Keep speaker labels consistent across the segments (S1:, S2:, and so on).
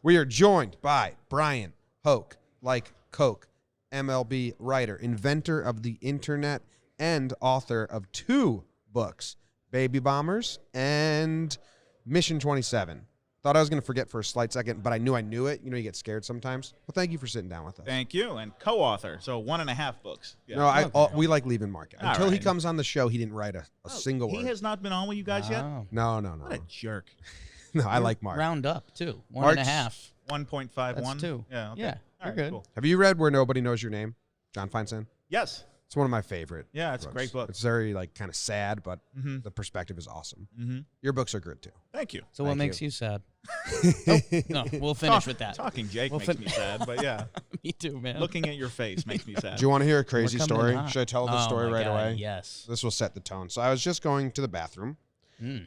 S1: We are joined by Bryan Hoch, like Coke, MLB writer, inventor of the internet, and author of 2 books, Baby Bombers and Mission 27. Thought I was going to forget for a slight second, but I knew it. You know, you get scared sometimes. Well, thank you for sitting down with us.
S2: Thank you. And co-author, so 1.5 books. Yeah.
S1: No, we like leaving Mark out. Until he
S2: right.
S1: comes on the show, he didn't write a single word.
S2: He has not been on with you guys yet?
S1: No.
S2: What a jerk.
S1: No, I like Mark.
S3: Round up, too.
S1: Mark's
S3: 1.5.
S2: 1.51?
S3: That's 2.
S2: Yeah, okay.
S3: Yeah,
S2: All
S3: you're
S2: right,
S3: good.
S2: cool.
S1: Have you read Where Nobody Knows Your Name? John Feinstein?
S2: Yes.
S1: It's one of my favorite.
S2: Yeah, it's a great book.
S1: It's very kind of sad, but the perspective is awesome.
S2: Mm-hmm.
S1: Your books are good too.
S2: Thank you.
S3: So what
S1: Thank
S3: makes
S1: you.
S3: you sad? No, we'll finish with that.
S2: Talking Jake
S3: We'll
S2: makes me sad, but yeah.
S3: Me too, man.
S2: Looking at your face makes me sad.
S1: Do you want to hear a crazy
S3: We're coming
S1: story?
S3: in hot.
S1: Should I tell the story
S3: my
S1: right
S3: God,
S1: away?
S3: Yes.
S1: This will set the tone. So I was just going to the bathroom,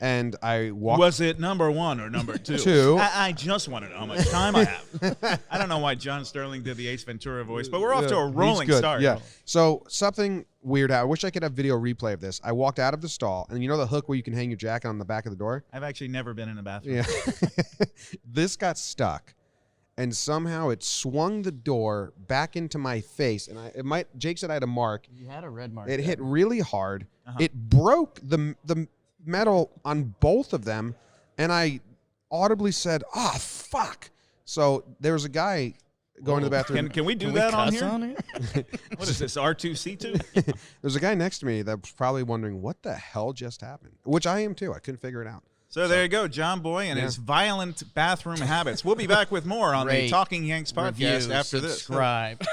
S1: and I walked.
S2: Was it number 1 or number 2?
S1: 2.
S2: I just want to know how much time I have. I don't know why John Sterling did the Ace Ventura voice, but we're off to a rolling
S1: He's good.
S2: start.
S1: Yeah. So something weird. I wish I could have video replay of this. I walked out of the stall, and you know the hook where you can hang your jacket on the back of the door?
S2: I've actually never been in a bathroom.
S1: Yeah. This got stuck, and somehow it swung the door back into my face. And Jake said I had a mark.
S3: You had a red mark.
S1: It hit really hard. It broke the metal on both of them, and I audibly said, "Ah, fuck!" So there was a guy going to the bathroom.
S2: Can we do
S3: Can
S2: that
S3: we
S2: on
S3: cuss
S2: here?
S3: on here?
S2: What is this, R2C2?
S1: There's a guy next to me that was probably wondering what the hell just happened, which I am too. I couldn't figure it out.
S2: So there you go, John Boy and his violent bathroom habits. We'll be back with more on the
S3: Rate,
S2: Talking Yanks podcast
S3: Review,
S2: after this.
S3: subscribe.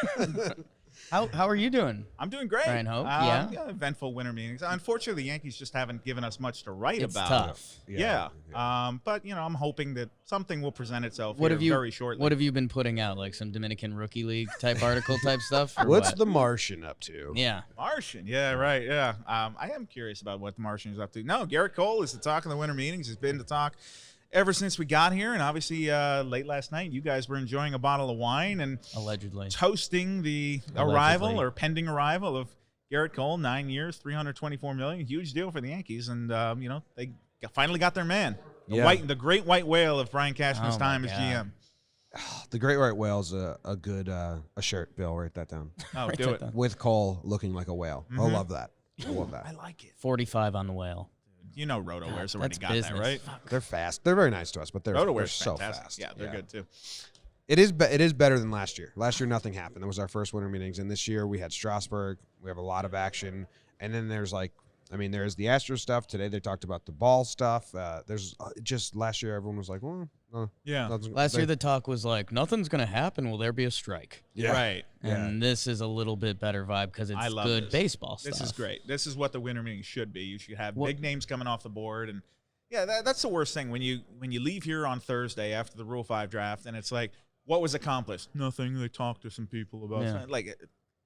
S3: How are you doing?
S2: I'm doing great.
S3: Bryan Hoch,
S2: eventful winter meetings. Unfortunately, the Yankees just haven't given us much to write
S3: It's
S2: about.
S3: tough.
S2: Yeah. But, I'm hoping that something will present itself
S3: What
S2: here
S3: have you
S2: very shortly.
S3: What have you been putting out? Like some Dominican Rookie League type article type stuff? Or
S1: What's
S3: what?
S1: the Martian up to?
S3: Yeah.
S2: Martian, yeah, right, yeah. I am curious about what the Martian is up to. No, Gerrit Cole is the talk of the winter meetings. He's been the talk ever since we got here, and obviously late last night you guys were enjoying a bottle of wine and
S3: Allegedly
S2: toasting the arrival or pending arrival of Gerrit Cole. 9 years, $324 million, huge deal for the Yankees, and they finally got their man, the great white whale of Brian Cashman's time as GM.
S1: The Great White Whale's a good a shirt, Bill. Write that down.
S2: Oh, do it.
S1: With Cole looking like a whale. I love that. I love that.
S2: I like it.
S3: 45 on the whale.
S2: You know RotoWare's already
S3: That's
S2: got
S3: business.
S2: that, right?
S3: Fuck.
S1: They're fast. They're very nice to us, but they're
S2: RotoWare's
S1: so
S2: fantastic.
S1: fast.
S2: Yeah, they're good too.
S1: It is better than last year. Last year, nothing happened. That was our first winter meetings. And this year, we had Strasburg. We have a lot of action. And then there's there's the Astros stuff. Today, they talked about the ball stuff. There's just last year, everyone was like, well,
S3: Last year the talk was like, nothing's going to happen. Will there be a strike?
S1: Yeah.
S2: Right.
S3: And this is a little bit better vibe because
S2: I
S3: it's
S2: love
S3: good
S2: this.
S3: baseball stuff.
S2: This is great. This is what the winter meeting should be. You should have big names coming off the board, and that's the worst thing when you leave here on Thursday after the Rule 5 draft, and it's like, what was accomplished? Nothing. They talked to some people about something. Like,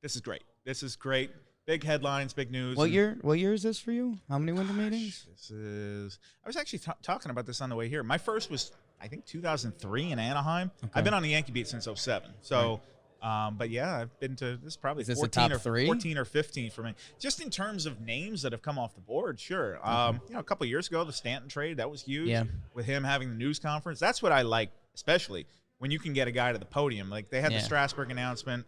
S2: this is great. This is great. Big headlines, big news.
S3: What year is this for you? How many winter meetings?
S2: I was actually talking about this on the way here. My first was, I think, 2003 in Anaheim. Okay. I've been on the Yankee beat since 07. So, but yeah, I've been to this is probably
S3: is this
S2: 14
S3: top 3?
S2: 14 or 15 for me. Just in terms of names that have come off the board, sure. A couple of years ago, the Stanton trade, that was huge. Yeah. With him having the news conference, that's what I like, especially when you can get a guy to the podium. Like they had the Strasburg announcement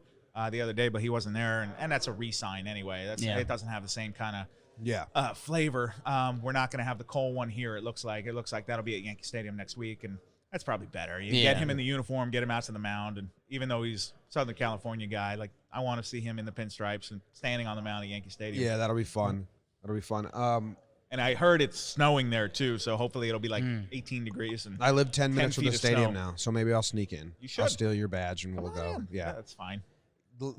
S2: the other day, but he wasn't there, and that's a re-sign anyway. It doesn't have the same kind of flavor. We're not going to have the Cole one here. It looks like that'll be at Yankee Stadium next week, and that's probably better. You get him in the uniform, get him out to the mound, and even though he's a Southern California guy, like I want to see him in the pinstripes and standing on the mound at Yankee Stadium.
S1: Yeah, that'll be fun. That'll be fun.
S2: And I heard it's snowing there too, so hopefully it'll be like 18 degrees. And
S1: I live 10 minutes from the stadium
S2: snow.
S1: now, so maybe I'll sneak in.
S2: You should.
S1: I'll steal your badge and we'll go. Yeah,
S2: that's fine.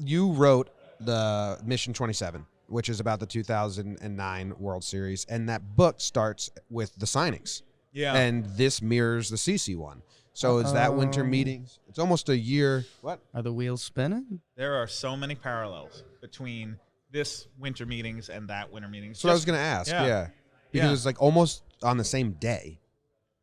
S1: You wrote the Mission 27, which is about the 2009 World Series, and that book starts with the signings. Yeah. And this mirrors the CC one. So is that winter meetings? It's almost a year. What?
S3: Are the wheels spinning?
S2: There are so many parallels between this winter meetings and that winter meetings.
S1: That's what I was going to ask. Yeah. Because it's like almost on the same day.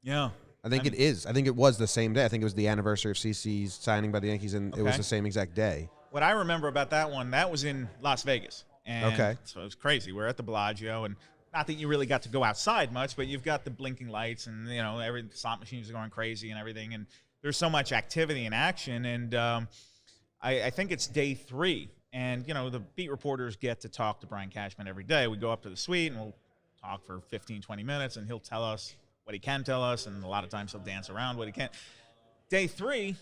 S2: Yeah.
S1: I think it is. I think it was the same day. I think it was the anniversary of CC's signing by the Yankees, and it was the same exact day.
S2: What I remember about that one, that was in Las Vegas. And so it was crazy. We're at the Bellagio, and not that you really got to go outside much, but you've got the blinking lights, and every slot machines are going crazy and everything. And there's so much activity and action. And I think it's day 3. And, the beat reporters get to talk to Brian Cashman every day. We go up to the suite and we'll talk for 15, 20 minutes, and he'll tell us what he can tell us, and a lot of times he'll dance around what he can't. Day 3,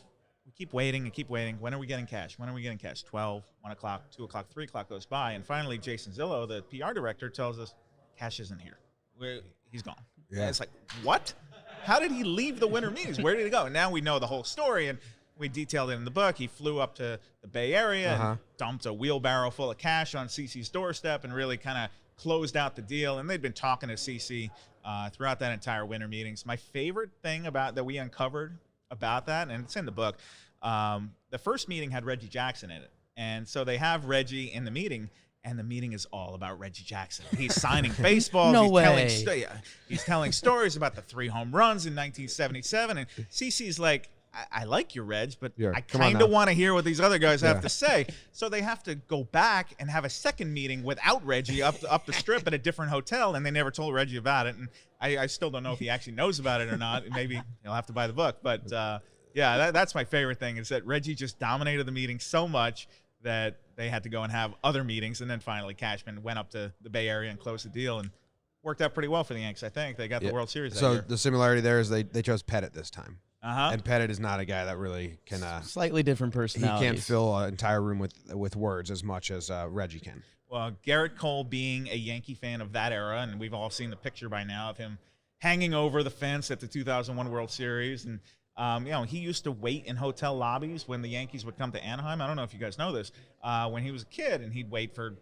S2: we keep waiting and keep waiting. When are we getting cash? When are we getting cash? 12, 1 o'clock, 2 o'clock, 3 o'clock goes by, and finally Jason Zillow, the PR director, tells us cash isn't here. He's gone. Yeah. And it's like, what? How did he leave the winter meetings? Where did he go? And now we know the whole story, and we detailed it in the book. He flew up to the Bay Area and dumped a wheelbarrow full of cash on CeCe's doorstep and really kind of closed out the deal. And they'd been talking to CeCe throughout that entire winter meetings. My favorite thing that we uncovered about that, and it's in the book, the first meeting had Reggie Jackson in it. And so they have Reggie in the meeting, and the meeting is all about Reggie Jackson. He's signing baseballs.
S3: No way.
S2: He's telling stories about the 3 home runs in 1977. And CeCe's like, I like your Reg, but I kind of want to hear what these other guys have to say. So they have to go back and have a second meeting without Reggie up the strip at a different hotel, and they never told Reggie about it. And I still don't know if he actually knows about it or not. Maybe he'll have to buy the book. But, that's my favorite thing, is that Reggie just dominated the meeting so much that they had to go and have other meetings. And then finally Cashman went up to the Bay Area and closed the deal, and worked out pretty well for the Yanks, I think. They got the World Series that year.
S1: So the similarity there is they chose Pettit this time. And Pettit is not a guy that really can
S3: slightly different personality.
S1: He can't fill an entire room with words as much as Reggie can.
S2: Well, Gerrit Cole being a Yankee fan of that era, and we've all seen the picture by now of him hanging over the fence at the 2001 World Series, and he used to wait in hotel lobbies when the Yankees would come to Anaheim. I don't know if you guys know this. When he was a kid, and he'd wait for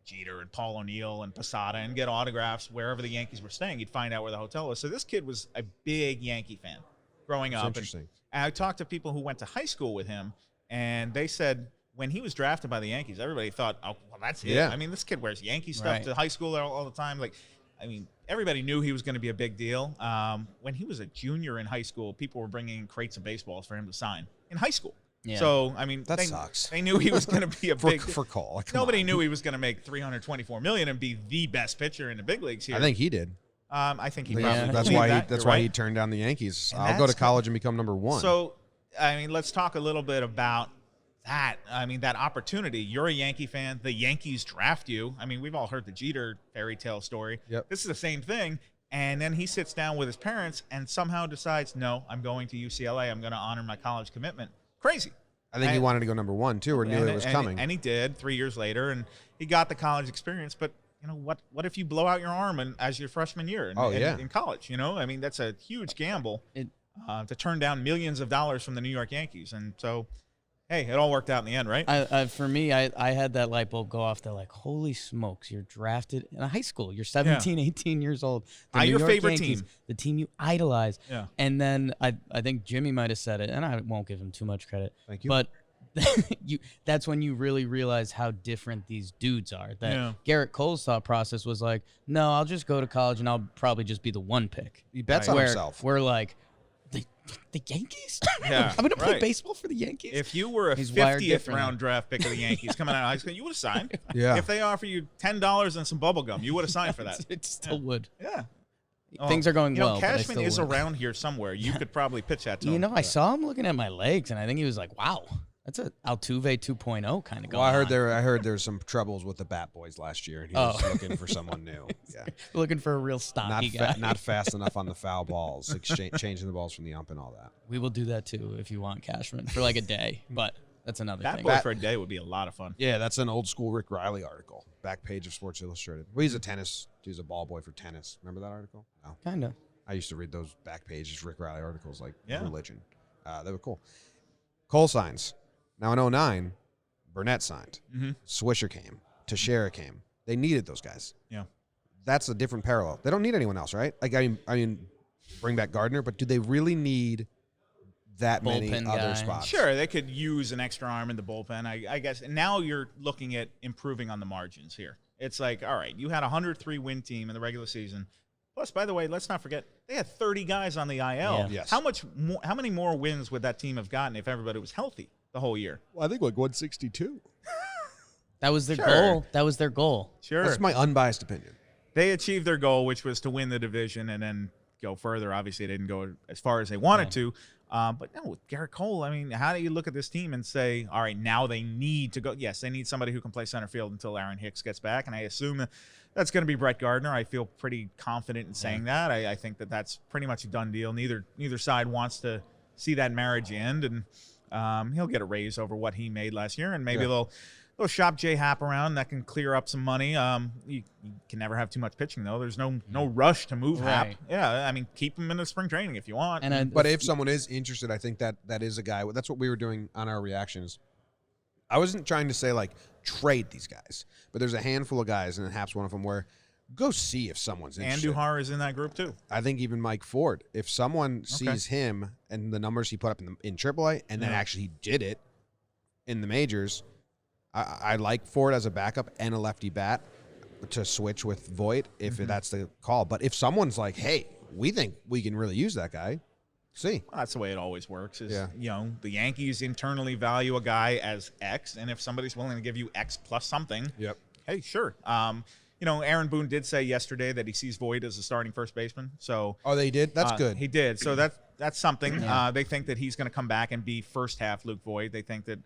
S2: Jeter and Paul O'Neill and Posada and get autographs wherever the Yankees were staying. He'd find out where the hotel was. So this kid was a big Yankee fan growing up.
S1: Interesting.
S2: And I talked to people who went to high school with him, and they said when he was drafted by the Yankees, everybody thought, oh, well, that's it.
S1: Yeah.
S2: I mean, this kid wears Yankee stuff to high school all the time. Everybody knew he was going to be a big deal. When he was a junior in high school, people were bringing in crates of baseballs for him to sign in high school. Yeah. So,
S1: that sucks.
S2: They knew he was going to be a big
S1: for Cole.
S2: Nobody knew he was going to make $324 million and be the best pitcher in the big leagues here.
S1: I think he did.
S2: I think he probably
S1: that's why he turned down the Yankees. I'll go to college and become number 1.
S2: So, let's talk a little bit about that. That opportunity. You're a Yankee fan. The Yankees draft you. We've all heard the Jeter fairy tale story.
S1: Yep.
S2: This is the same thing. And then he sits down with his parents and somehow decides, no, I'm going to UCLA. I'm going to honor my college commitment. Crazy.
S1: I think he wanted to go number 1 too, or knew it was coming.
S2: And he did 3 years later, and he got the college experience. But what if you blow out your arm as your freshman year in college? That's a huge gamble to turn down millions of dollars from the New York Yankees. And so, hey, it all worked out in the end, right?
S3: For me, I had that light bulb go off that, like, holy smokes, you're drafted in high school. You're 17, 18 years old.
S2: Your favorite
S3: Yankees,
S2: team.
S3: The team you idolize.
S2: Yeah.
S3: And then I think Jimmy might have said it, and I won't give him too much credit.
S1: Thank you.
S3: But that's when you really realize how different these dudes are. That Gerrit Cole's thought process was like, no, I'll just go to college and I'll probably just be the 1 pick.
S1: He bets on himself.
S3: We're like, the Yankees? I'm going to play baseball for the Yankees?
S2: If you were a 50th round draft pick of the Yankees coming out of high school, you would have signed.
S1: Yeah.
S2: If they offer you $10 and some bubble gum, you would have signed for that.
S3: It still would.
S2: Yeah.
S3: Things are going well.
S2: Cashman is around here somewhere. You could probably pitch that to him.
S3: I saw him looking at my legs, and I think he was like, wow. That's a Altuve 2.0 kind of going on.
S1: I heard there's some troubles with the Bat Boys last year, and he was looking for someone new. Yeah,
S3: looking for a real stocky guy.
S1: Not fast enough on the foul balls, changing the balls from the ump and all that.
S3: We will do that too if you want, Cashman, for like a day. But that's another thing.
S2: Bat Boy for a day would be a lot of fun.
S1: Yeah, that's an old school Rick Riley article, back page of Sports Illustrated. Well, he's a ball boy for tennis. Remember that article? No,
S3: kind of.
S1: I used to read those back pages Rick Riley articles like religion. They were cool. Cole signs. Now in 2009, Burnett signed.
S2: Mm-hmm.
S1: Swisher came. Teixeira came. They needed those guys.
S2: Yeah.
S1: That's a different parallel. They don't need anyone else, right? Like I mean, bring back Gardner, but do they really need that
S3: bullpen
S1: many other spots?
S2: Sure, they could use an extra arm in the bullpen, I guess. And now you're looking at improving on the margins here. It's like, all right, you had a 103-win team in the regular season. Plus, by the way, let's not forget, they had 30 guys on the IL.
S3: Yeah.
S1: Yes.
S2: How many more wins would that team have gotten if everybody was healthy the whole year?
S1: Well, I think like 162.
S3: That was their goal. That was their goal.
S2: Sure.
S1: That's my unbiased opinion.
S2: They achieved their goal, which was to win the division and then go further. Obviously, they didn't go as far as they wanted to. But no, with Gerrit Cole, I mean, how do you look at this team and say, all right, now they need to go? Yes, they need somebody who can play center field until Aaron Hicks gets back, and I assume that's going to be Brett Gardner. I feel pretty confident in saying that. I think that's pretty much a done deal. Neither side wants to see that marriage end, and he'll get a raise over what he made last year, and maybe they'll shop J Happ around. That can clear up some money. You can never have too much pitching, though. There's no rush to move Happ. Yeah, I mean, keep him in the spring training if you want.
S1: But if someone is interested, I think that is a guy. That's what we were doing on our reactions. I wasn't trying to say, like, trade these guys, but there's a handful of guys, and Happ's one of them, where go see if someo's interested.
S2: Andujar is in that group, too.
S1: I think even Mike Ford. If someone sees him and the numbers he put up in AAA, and then actually he did it in the majors, I like Ford as a backup and a lefty bat to switch with Voit if that's the call. But if someone's like, hey, we think we can really use that guy, see.
S2: Well, that's the way it always works. Is you know, the Yankees internally value a guy as X, and if somebody's willing to give you X plus something, hey, sure. You know, Aaron Boone did say yesterday that he sees Voit as a starting first baseman. So
S1: they did? That's good.
S2: He did. So that's something. They think that he's going to come back and be first half Luke Voit. They think that,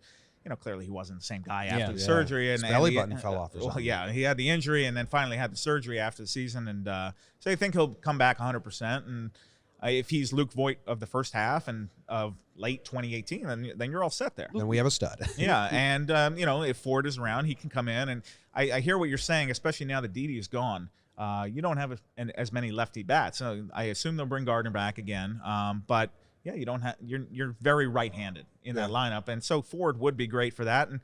S2: you know, clearly he wasn't the same guy after the surgery. And
S1: his belly button fell off or something.
S2: Yeah, he had the injury and then finally had the surgery after the season. And so they think he'll come back 100%. And if he's Luke Voit of the first half and of late 2018, then you're all set there.
S1: Then we have a stud.
S2: Yeah, and, you know, if Ford is around, he can come in. And I hear what you're saying, especially now that Didi is gone. You don't have as many lefty bats. So I assume they'll bring Gardner back again. But yeah, you don't have. You're very right-handed in that lineup, and so Ford would be great for that. And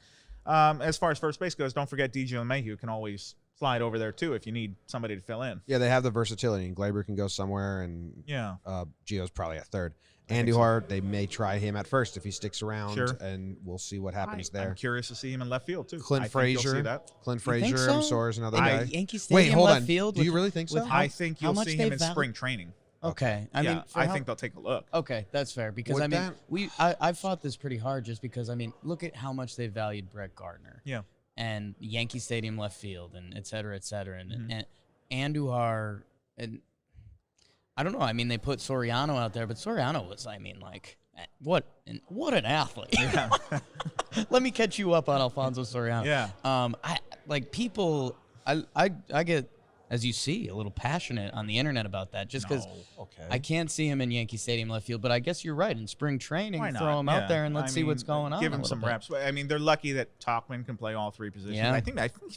S2: as far as first base goes, don't forget DJ LeMahieu can always slide over there too if you need somebody to fill in.
S1: Yeah, they have the versatility, and Glaber can go somewhere, and Gio's probably at third. Andujar, they may try him at first if he sticks around, and we'll see what happens there.
S2: I'm curious to see him in left field too.
S1: Clint Frazier, I'm sure, is another guy.
S3: Yankee Stadium left field.
S1: Do you really think so?
S2: I think you'll see him in spring training.
S3: Okay. I mean,
S2: I think they'll take a look.
S3: Okay, that's fair because I mean, I fought this pretty hard just because I mean, look at how much they valued Brett Gardner.
S2: Yeah.
S3: And Yankee Stadium left field and et cetera, and Andujar and I don't know. I mean, they put Soriano out there, but Soriano was, I mean, like what an athlete. Yeah. Let me catch you up on Alfonso Soriano.
S2: Yeah.
S3: I like people. I get, as you see, a little passionate on the internet about that just because I can't see him in Yankee Stadium left field. But I guess you're right. In spring training, throw him out there and let's see what's going on.
S2: Give him some reps. I mean, they're lucky that Talkin can play all three positions.
S3: Yeah.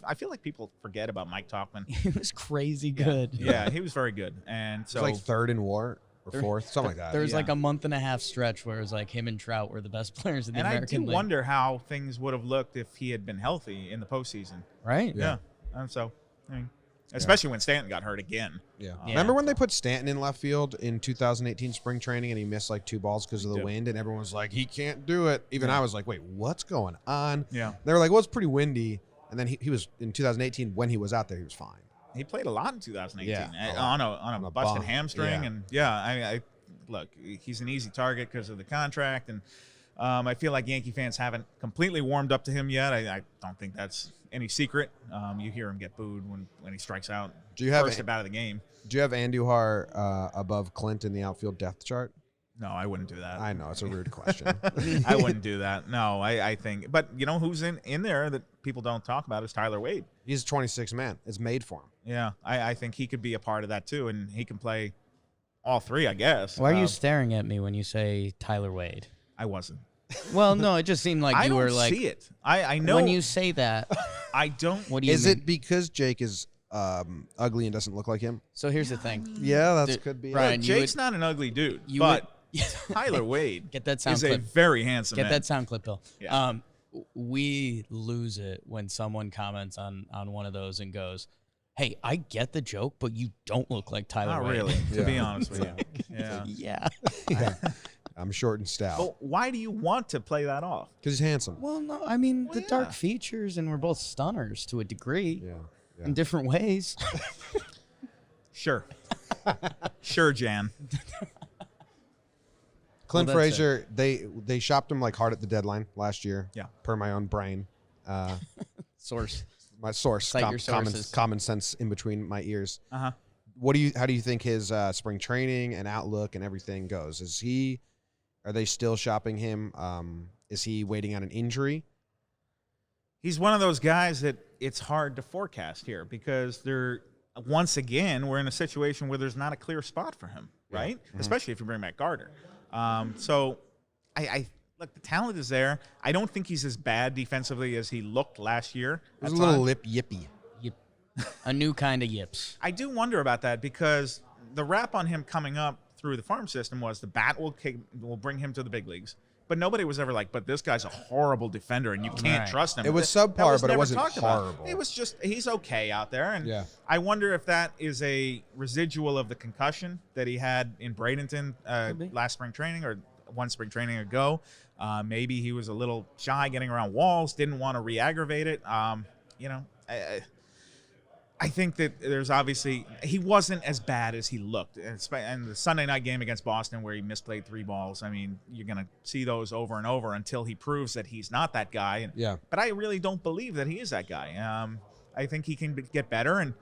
S2: I feel like people forget about Mike Talkin.
S3: He was crazy good.
S2: Yeah, he was very good. And so
S1: it was like third in WAR or fourth, something like that.
S3: There was like a month and a half stretch where it was like him and Trout were the best players in the American League.
S2: And I do wonder how things would have looked if he had been healthy in the postseason.
S3: Right.
S2: Yeah. And so, I mean, especially when Stanton got hurt again.
S1: Yeah. Remember when they put Stanton in left field in 2018 spring training and he missed like 2 balls because of the wind and everyone was like, he can't do it. Even I was like, wait, what's going on?
S2: Yeah.
S1: They were like, well, it's pretty windy. And then he was in 2018 when he was out there, he was fine.
S2: He played a lot in 2018 on a busted hamstring.
S1: Yeah.
S2: And I look, he's an easy target because of the contract. And I feel like Yankee fans haven't completely warmed up to him yet. I don't think that's any secret. You hear him get booed when he strikes out. First at bat of the game.
S1: Do you have Andujar above Clint in the outfield depth chart?
S2: No, I wouldn't do that.
S1: I know, it's a rude question.
S2: I wouldn't do that. No, I think. But you know who's in there that people don't talk about is Tyler Wade.
S1: He's a 26 man. It's made for him.
S2: Yeah, I think he could be a part of that too, and he can play all three, I guess.
S3: Why are you staring at me when you say Tyler Wade?
S2: I wasn't.
S3: Well, no, it just seemed like you were like.
S2: I don't see it. I know.
S3: When you say that,
S2: I don't.
S3: What do you
S1: mean? Is
S3: mean?
S1: it because Jake is ugly and doesn't look like him?
S3: So here's the thing.
S1: Yeah, could be.
S3: Brian,
S2: Jake's not an ugly dude, but Tyler Wade
S3: get that sound
S2: is
S3: clip.
S2: a very handsome man.
S3: Get that sound clip, Bill.
S2: Yeah.
S3: We lose it when someone comments on one of those and goes, hey, I get the joke, but you don't look like Tyler Wade.
S2: Not really, to be honest with you.
S3: Yeah.
S1: I'm short and stout.
S2: Well, why do you want to play that off?
S1: Because he's handsome.
S3: Well, no, I mean, the dark features, and we're both stunners to a degree.
S1: Yeah.
S3: In different ways.
S2: Sure. Sure, Jan.
S1: Clint Frazier, they shopped him like hard at the deadline last year.
S2: Yeah.
S1: Per my own brain.
S3: Source.
S1: My source.
S3: Cite your sources.
S1: Common sense in between my ears.
S2: Uh-huh.
S1: How do you think his spring training and outlook and everything goes? Is he Are they still shopping him? Is he waiting on an injury?
S2: He's one of those guys that it's hard to forecast here because once again, we're in a situation where there's not a clear spot for him, right? Mm-hmm. Especially if you bring back Gardner. So I look, the talent is there. I don't think he's as bad defensively as he looked last year.
S1: There's a little lip yippy.
S3: Yip. A new kind of yips.
S2: I do wonder about that because the rap on him coming up through the farm system was the bat will bring him to the big leagues. But nobody was ever like, but this guy's a horrible defender, and you can't trust him.
S1: It was subpar, but it wasn't horrible.
S2: It was just, he's okay out there. And I wonder if that is a residual of the concussion that he had in Bradenton last spring training or one spring training ago. Maybe he was a little shy getting around walls, didn't want to re-aggravate it. I think that there's obviously he wasn't as bad as he looked. And the Sunday night game against Boston where he misplayed 3 balls, I mean, you're going to see those over and over until he proves that he's not that guy. But I really don't believe that he is that guy. I think he can get better. And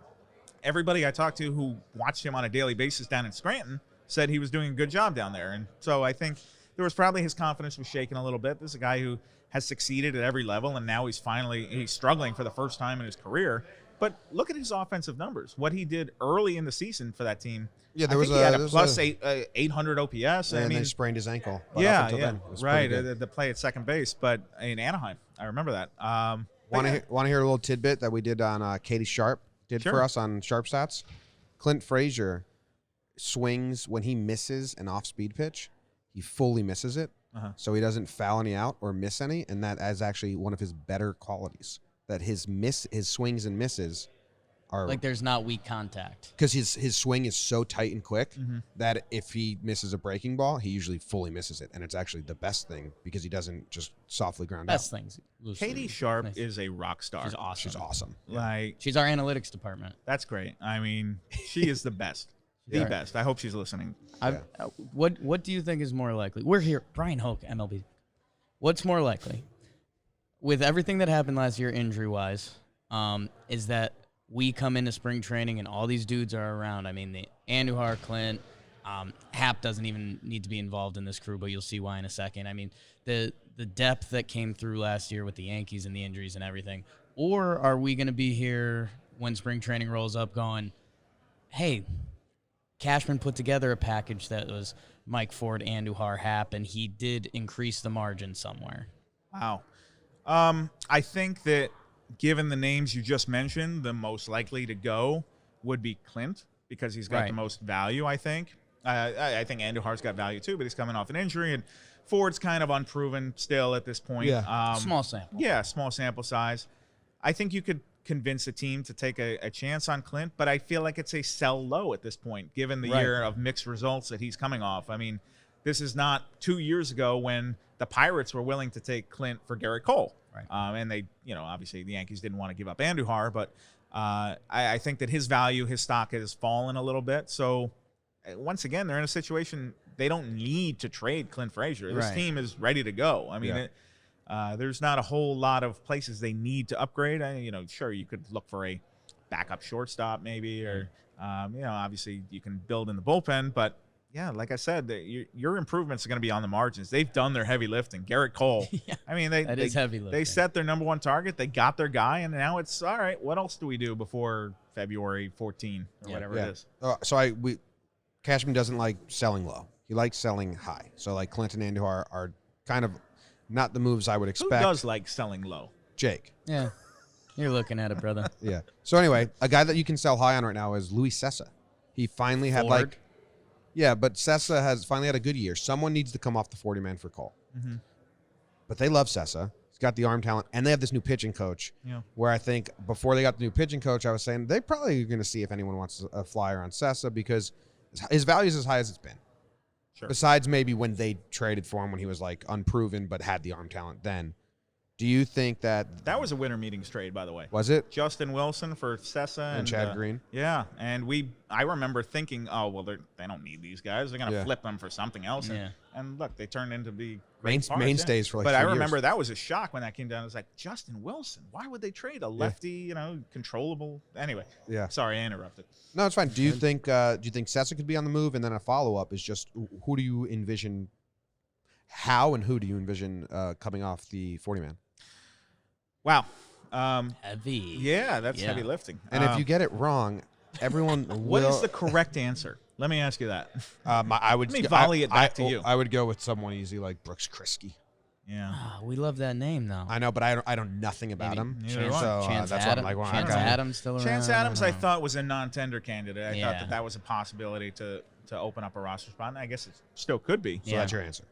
S2: everybody I talked to who watched him on a daily basis down in Scranton said he was doing a good job down there. And so I think there was probably his confidence was shaken a little bit. This is a guy who has succeeded at every level, and now he's struggling for the first time in his career. But look at his offensive numbers. What he did early in the season for that team. Yeah, he had a plus 800 OPS.
S1: And then sprained his ankle.
S2: Right. The play at second base, but in Anaheim, I remember that.
S1: Want to hear a little tidbit that we did on Katie Sharp for us on Sharp Stats? Clint Frazier swings when he misses an off-speed pitch. He fully misses it, so he doesn't foul any out or miss any, and that is actually one of his better qualities. That his swings and misses are
S3: like there's not weak contact
S1: because his swing is so tight and quick that if he misses a breaking ball, he usually fully misses it, and it's actually the best thing because he doesn't just softly ground out.
S3: Best things.
S2: Katie Sharp is a rock star.
S3: She's awesome.
S2: Like
S3: she's our analytics department.
S2: That's great. I mean, she is the best. The best. I hope she's listening.
S3: What do you think is more likely? We're here. Bryan Hoch, MLB. What's more likely? With everything that happened last year injury-wise, is that we come into spring training and all these dudes are around. I mean, the Andujar, Clint, Happ doesn't even need to be involved in this crew, but you'll see why in a second. I mean, the depth that came through last year with the Yankees and the injuries and everything. Or are we going to be here when spring training rolls up going, hey, Cashman put together a package that was Mike Ford, Andujar, Happ, and he did increase the margin somewhere.
S2: Wow. I think that given the names you just mentioned, the most likely to go would be Clint because he's got the most value, I think. I think Andujar's got value too, but he's coming off an injury, and Ford's kind of unproven still at this point.
S3: Yeah, small sample.
S2: Yeah, small sample size. I think you could convince a team to take a chance on Clint, but I feel like it's a sell low at this point, given the year of mixed results that he's coming off. I mean, this is not 2 years ago when the Pirates were willing to take Clint for Gerrit Cole.
S3: Right.
S2: And they, obviously the Yankees didn't want to give up Andujar, but I think that his value, his stock has fallen a little bit. So once again, they're in a situation they don't need to trade Clint Frazier. This team is ready to go. I mean, there's not a whole lot of places they need to upgrade. Sure, you could look for a backup shortstop maybe, or, obviously you can build in the bullpen, but yeah, like I said, your improvements are going to be on the margins. They've done their heavy lifting. Gerrit Cole. I mean,
S3: that is heavy lifting.
S2: They set their number one target. They got their guy, and now it's all right. What else do we do before February 14 or whatever it is?
S1: Cashman doesn't like selling low. He likes selling high. So like Clint and Andujar are kind of not the moves I would expect.
S2: Who does like selling low?
S1: Jake.
S3: Yeah, you're looking at it, brother.
S1: Yeah. So anyway, a guy that you can sell high on right now is Luis Sessa. He finally had but Sessa has finally had a good year. Someone needs to come off the 40-man for Cole. Mm-hmm. But they love Sessa. He's got the arm talent, and they have this new pitching coach. Yeah. Where I think before they got the new pitching coach, I was saying they probably are going to see if anyone wants a flyer on Sessa because his value is as high as it's been. Sure. Besides maybe when they traded for him when he was like unproven but had the arm talent then. Do you think that
S2: was a winter meetings trade, by the way?
S1: Was it?
S2: Justin Wilson for Sessa
S1: and Chad Green?
S2: Yeah, and I remember thinking, oh, well, they don't need these guys. They're going to flip them for something else. Yeah. And look, they turned into be
S1: mainstays for like 2
S2: years.
S1: But
S2: I remember that was a shock when that came down. I was like, Justin Wilson, why would they trade a lefty, controllable? Anyway, sorry, I interrupted.
S1: No, it's fine. Do you think Sessa could be on the move? And then a follow-up is just who do you envision? How and who do you envision coming off the 40-man?
S2: Wow.
S3: Heavy.
S2: Yeah, that's heavy lifting.
S1: And if you get it wrong, everyone will.
S2: What is the correct answer? Let me ask you that.
S1: I would.
S2: Let me volley it back to you.
S1: I would go with someone easy like Brooks Kriske.
S2: Yeah.
S3: We love that name, though.
S1: I know, but I know nothing about him.
S2: Chance
S1: So that's what I'm like.
S3: Chance Adams still around.
S2: Chance Adams, I thought, was a non-tender candidate. I thought
S3: Yeah.
S2: that was a possibility to open up a roster spot. And I guess it still could be.
S1: So that's your answer.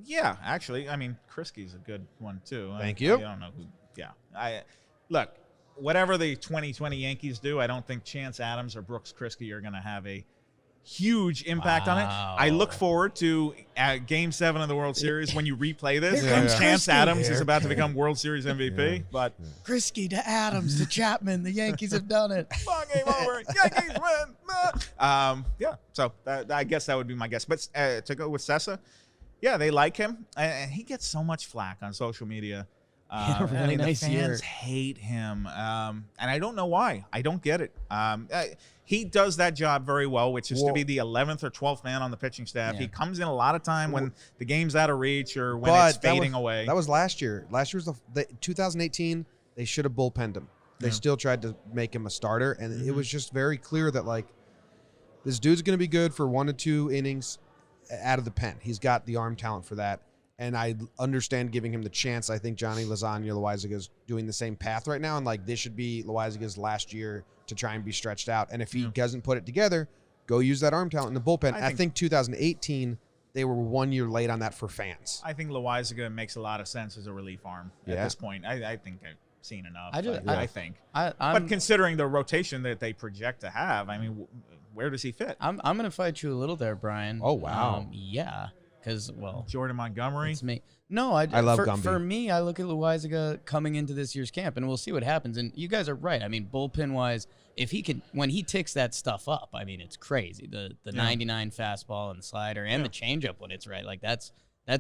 S2: Yeah, actually. I mean, Krisky's a good one, too.
S1: Thank you.
S2: I don't know who. Yeah. Look, whatever the 2020 Yankees do, I don't think Chance Adams or Brooks Kriske are going to have a huge impact on it. I look forward to Game 7 of the World Series when you replay this. Chance Adams is about to become World Series MVP. But
S3: Kriske to Adams to Chapman. The Yankees have done it.
S2: Game over. Yankees win. So I guess that would be my guess. But to go with Sessa, yeah, they like him. And he gets so much flack on social media.
S3: Really nice
S2: the fans hate him, and I don't know why. I don't get it. He does that job very well, which is to be the 11th or 12th man on the pitching staff.
S3: Yeah.
S2: He comes in a lot of time when the game's out of reach or when it's fading away.
S1: That was last year. Last year was the 2018. They should have bullpenned him. They still tried to make him a starter, and it was just very clear that like this dude's going to be good for 1 to 2 innings out of the pen. He's got the arm talent for that. And I understand giving him the chance. I think Johnny Lasagna Loaizaga doing the same path right now. And, like, this should be Loaizaga's last year to try and be stretched out. And if he doesn't put it together, go use that arm talent in the bullpen. I think 2018, they were 1 year late on that for fans.
S2: I think Loaizaga makes a lot of sense as a relief arm at this point. I think I've seen enough. I think. But considering the rotation that they project to have, I mean, where does he fit?
S3: I'm going to fight you a little there, Brian.
S1: Oh, wow.
S3: Yeah. Because,
S2: Jordan Montgomery.
S3: It's me. No, I love Gumby. For me, I look at Loaizaga coming into this year's camp, and we'll see what happens. And you guys are right. I mean, bullpen wise, if he can, when he ticks that stuff up, I mean, it's crazy. The 99 fastball and the slider and the changeup when it's right, like that's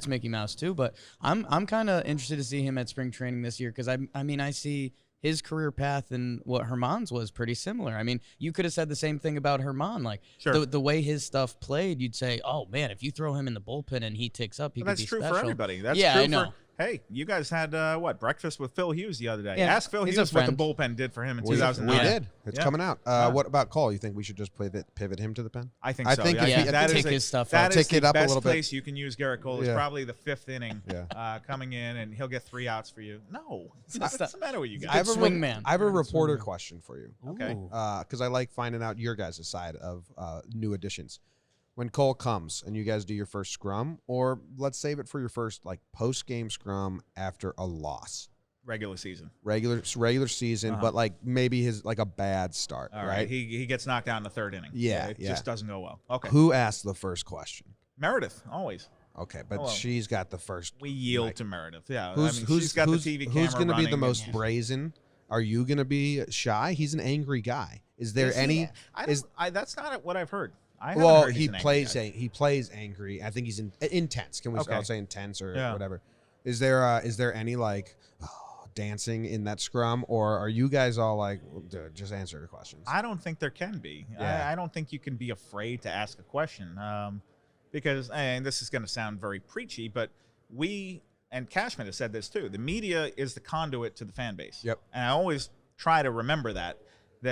S3: Mickey Mouse too. But I'm kind of interested to see him at spring training this year because I mean I see his career path and what Herman's was pretty similar. I mean, you could have said the same thing about Herman. Like, the way his stuff played, you'd say, oh, man, if you throw him in the bullpen and he ticks up, he could be special.
S2: That's true for everybody. That's true I know. Hey, you guys had, breakfast with Phil Hughes the other day.
S3: Yeah,
S2: Ask Phil Hughes what the bullpen did for him in 2009.
S1: We did. It's coming out. What about Cole? You think we should just pivot him to the pen?
S2: I think so.
S1: That
S3: is his stuff
S2: that
S3: up.
S2: Is the
S1: it up
S2: best
S1: a little
S2: place
S1: bit.
S2: you can use Gerrit Cole. Is probably the 5th inning coming in, and he'll get 3 outs for you. No. What's the matter with you guys?
S1: I have a reporter question for you.
S2: Okay.
S1: Because I like finding out your guys' side of new additions. When Cole comes and you guys do your first scrum, or let's save it for your first like post-game scrum after a loss.
S2: Regular season,
S1: but like maybe his like a bad start, right?
S2: He gets knocked out in the 3rd inning.
S1: It
S2: just doesn't go well. Okay.
S1: Who asked the first question?
S2: Meredith, always.
S1: Okay, but she's got the first.
S2: We yield to Meredith. Yeah.
S1: She's
S2: got the TV camera.
S1: Who's going to be the most
S2: and,
S1: brazen? Are you going to be shy? He's an angry guy. Is there any?
S2: That's not what I've heard.
S1: He plays angry. I think he's intense. Can we say intense or whatever? Is there any like dancing in that scrum, or are you guys all like just answer the questions?
S2: I don't think there can be. I don't think you can be afraid to ask a question because, and this is going to sound very preachy, but we and Cashman has said this too. The media is the conduit to the fan base.
S1: Yep.
S2: And I always try to remember that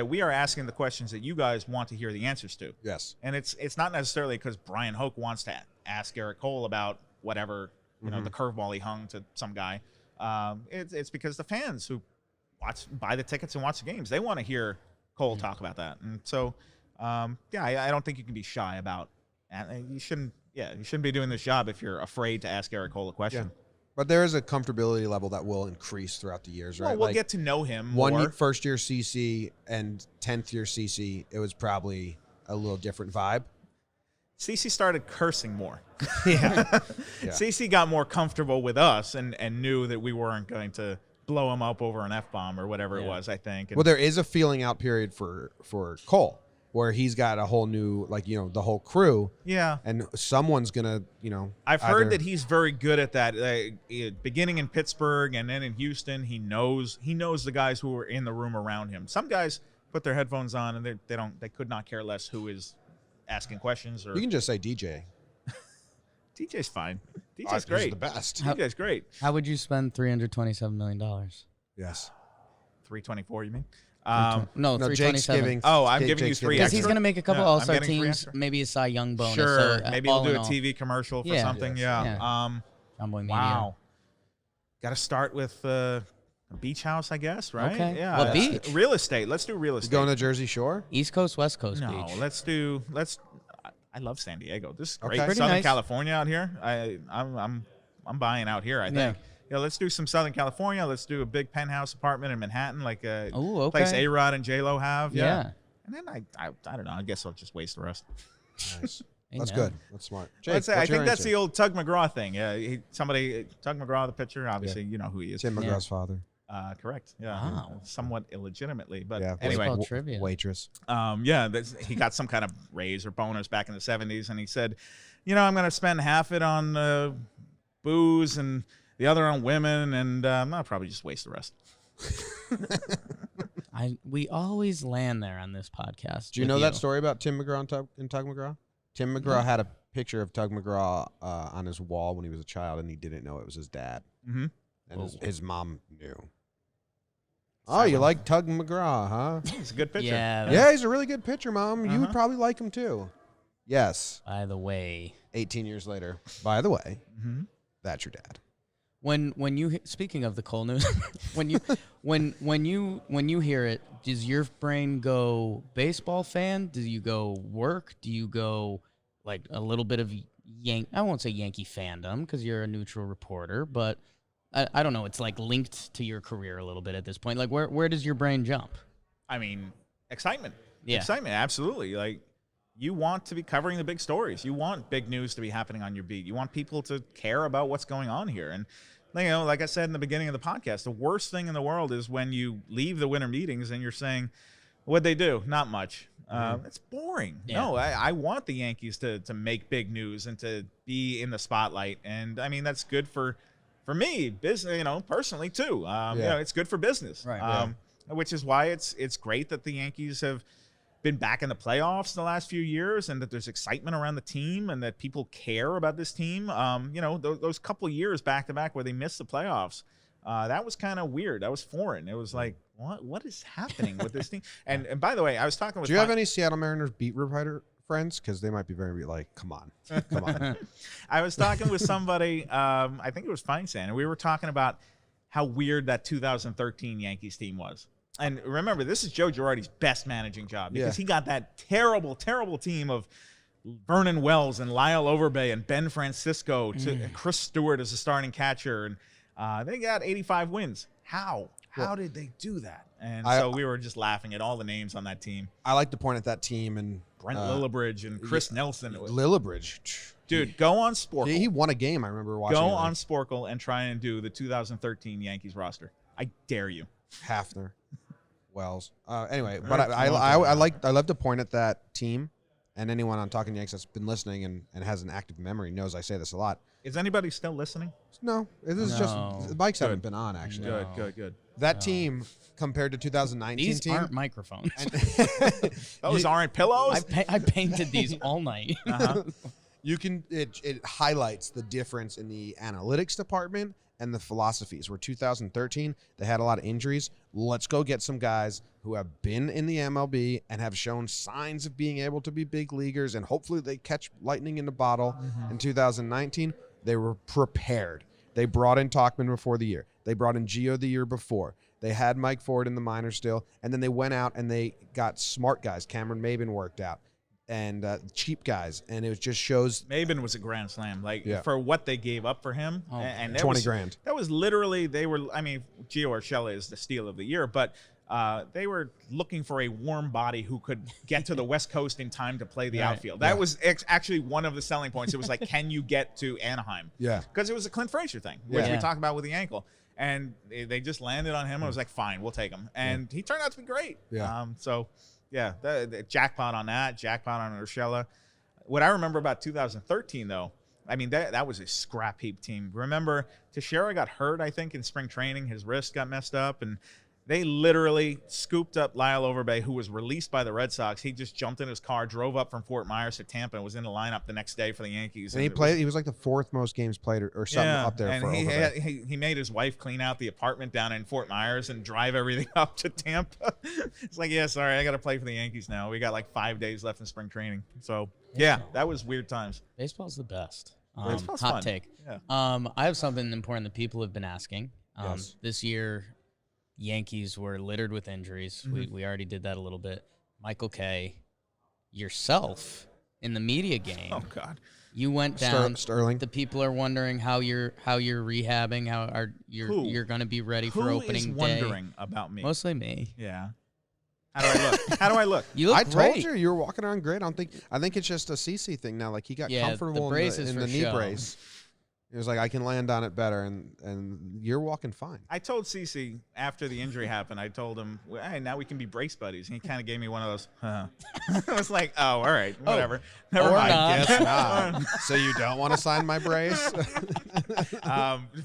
S2: we are asking the questions that you guys want to hear the answers to.
S1: Yes.
S2: And it's not necessarily because Bryan Hoch wants to ask Gerrit Cole about whatever, the curveball he hung to some guy. It's because the fans who buy the tickets and watch the games, they want to hear Cole talk about that. And so, I don't think you can be shy about. And you shouldn't be doing this job if you're afraid to ask Gerrit Cole a question.
S1: Yeah. But there is a comfortability level that will increase throughout the years, right?
S2: Well, we'll get to know him more.
S1: First year CC and 10th year CC, it was probably a little different vibe.
S2: CC started cursing more.
S1: Yeah.
S2: CC got more comfortable with us and knew that we weren't going to blow him up over an F-bomb or whatever it was, I think. And
S1: there is a feeling out period for Cole where he's got a whole new, the whole crew.
S2: Yeah.
S1: And someone's going to,
S2: I've heard that he's very good at that. Beginning in Pittsburgh and then in Houston, he knows the guys who are in the room around him. Some guys put their headphones on and they could not care less who is asking questions. Or
S1: you can just say DJ.
S2: TJ's fine. TJ's great.
S1: The best.
S2: TJ's great.
S3: How would you spend $327 million?
S1: Yes.
S2: 324, you mean?
S3: No,
S1: No,
S3: 327.
S1: Jake's giving.
S2: Oh, I'm giving you
S1: Jake's
S2: three
S3: Because
S2: extra.
S3: he's going to make a couple
S2: Yeah, I'm
S3: All-Star
S2: getting three
S3: teams,
S2: extra.
S3: maybe a Cy Young bonus.
S2: Sure.
S3: So,
S2: Maybe
S3: all
S2: we'll do
S3: in
S2: a
S3: all.
S2: TV commercial for
S3: Yeah.
S2: something.
S3: Yes.
S2: Yeah.
S3: John Boy Media.
S2: Wow. Got to start with a beach house, I guess, right?
S3: Okay.
S2: Yeah.
S3: What beach?
S2: Real estate. Let's do real estate.
S1: Going to Jersey Shore?
S3: East Coast, West Coast
S2: No,
S3: beach.
S2: let's. I love San Diego. This is great.
S1: Okay.
S3: Pretty
S2: Southern
S3: nice.
S2: California out here. I'm buying out here. I think. Yeah, let's do some Southern California. Let's do a big penthouse apartment in Manhattan, like a place A-Rod and J-Lo have. Yeah. And then I don't know. I guess I'll just waste the rest.
S1: Nice.
S3: Hey,
S1: That's
S3: no.
S1: good. That's smart. Jake,
S2: I
S1: what's your
S2: think that's
S1: answer?
S2: the old Tug McGraw thing. Yeah, Tug McGraw, the pitcher. Obviously, you know who he is.
S1: Tim McGraw's father.
S2: Correct. Yeah.
S3: Wow.
S2: Somewhat illegitimately, but
S1: Yeah.
S2: anyway.
S3: Baseball trivia.
S1: Waitress.
S2: He got some kind of raise or bonus back in the 70s, and he said, I'm going to spend half it on booze and the other on women, and I'll probably just waste the rest.
S3: We always land there on this podcast.
S1: Do you know that story about Tim McGraw and Tug McGraw? Tim McGraw had a picture of Tug McGraw on his wall when he was a child, and he didn't know it was his dad.
S2: Mm-hmm.
S1: And his mom knew. Oh, you like Tug McGraw, huh?
S2: He's a good pitcher.
S3: Yeah.
S1: He's a really good pitcher, Mom. You would probably like him, too. Yes.
S3: By the way,
S1: 18 years later. By the way, that's your dad.
S3: when you speaking of the Cole news, when you hear it, does your brain go baseball fan? Do you go work? Do you go like a little bit of I won't say Yankee fandom because you're a neutral reporter, but I don't know. It's like linked to your career a little bit at this point. Like where does your brain jump?
S2: I mean, excitement.
S3: Yeah.
S2: Excitement, absolutely. Like, you want to be covering the big stories. You want big news to be happening on your beat. You want people to care about what's going on here. And, like I said in the beginning of the podcast, the worst thing in the world is when you leave the winter meetings and you're saying, what'd they do? Not much. It's boring.
S3: Yeah.
S2: No, I want the Yankees to make big news and to be in the spotlight. And, I mean, that's good for me, business, personally too. It's good for business.
S3: Right.
S2: Which is why it's great that the Yankees have been back in the playoffs the last few years, and that there's excitement around the team, and that people care about this team. Those couple years back to back where they missed the playoffs, that was kind of weird. That was foreign. It was like, what is happening with this team? And by the way, I was talking with.
S1: Do you have any Seattle Mariners beat reporter friends? Because they might be very like, come on.
S2: I was talking with somebody. I think it was Feinstein, and we were talking about how weird that 2013 Yankees team was. And remember, this is Joe Girardi's best managing job because he got that terrible, terrible team of Vernon Wells and Lyle Overbay and Ben Francisco to Chris Stewart as a starting catcher. And they got 85 wins. How? How did they do that? And so we were just laughing at all the names on that team.
S1: I like to point at that team and
S2: Brent Lillibridge and Chris Nelson.
S1: Lillibridge.
S2: Dude, go on Sporkle.
S1: He won a game. I remember watching.
S2: Go on Sporkle and try and do the 2013 Yankees roster. I dare you.
S1: Hafner, Wells. Anyway, but I love to point at that team, and anyone on Talking Yanks that's been listening and has an active memory knows I say this a lot.
S2: Is anybody still listening?
S1: No, it is just the bikes haven't been on actually.
S2: Good.
S1: That team compared to 2019
S3: These
S1: team.
S3: aren't microphones.
S2: Those aren't pillows.
S3: I painted these all night.
S1: You can it highlights the difference in the analytics department and the philosophies. Where 2013 they had a lot of injuries. Let's go get some guys who have been in the MLB and have shown signs of being able to be big leaguers, and hopefully they catch lightning in the bottle. In 2019, they were prepared. They brought in Talkin before the year. They brought in Gio the year before. They had Mike Ford in the minors still, and then they went out and they got smart guys. Cameron Maben worked out, and cheap guys, and it just shows.
S2: Maben was a grand slam, for what they gave up for him, and
S1: $20,000.
S2: That was literally Gio Urshela is the steal of the year, but they were looking for a warm body who could get to the West Coast in time to play the outfield. That was actually one of the selling points. It was like, can you get to Anaheim?
S1: Yeah,
S2: because it was a Clint Frazier thing, which we talked about with the ankle. And they just landed on him. I was like, fine, we'll take him. And he turned out to be great.
S1: Yeah.
S2: The jackpot on that, jackpot on Urshela. What I remember about 2013, though, I mean, that was a scrap heap team. Remember, Teixeira got hurt, I think, in spring training. His wrist got messed up. And They literally scooped up Lyle Overbay, who was released by the Red Sox. He just jumped in his car, drove up from Fort Myers to Tampa, and was in the lineup the next day for the Yankees.
S1: And he played. He was like the 4th most games played or something up there.
S2: And
S1: for Overbay.
S2: he made his wife clean out the apartment down in Fort Myers and drive everything up to Tampa. It's like, yeah, sorry, I got to play for the Yankees now. We got like 5 days left in spring training. So yeah, that was weird times.
S3: Baseball's the best.
S2: Baseball's
S3: hot
S2: fun.
S3: take.
S2: Yeah.
S3: I have something important that people have been asking.
S1: Yes.
S3: This year, Yankees were littered with injuries. We already did that a little bit. Michael K, yourself in the media game.
S2: Oh God.
S3: You went down.
S1: Sterling.
S3: The people are wondering how you're rehabbing. How you're going to be ready for opening
S2: Who is
S3: day.
S2: wondering about me?
S3: Mostly me.
S2: Yeah. How do I look? How do I look?
S3: You look
S1: I
S3: great.
S1: told you were walking around great. I think it's just a CC thing now. Like he got comfortable in the knee brace. He was like, I can land on it better, and you're walking fine.
S2: I told CeCe after the injury happened, I told him, well, hey, now we can be brace buddies. And he kind of gave me one of those, I was like, oh, all right, whatever. Never
S3: or
S2: mind.
S3: not.
S1: Guess not. So you don't want to sign my brace?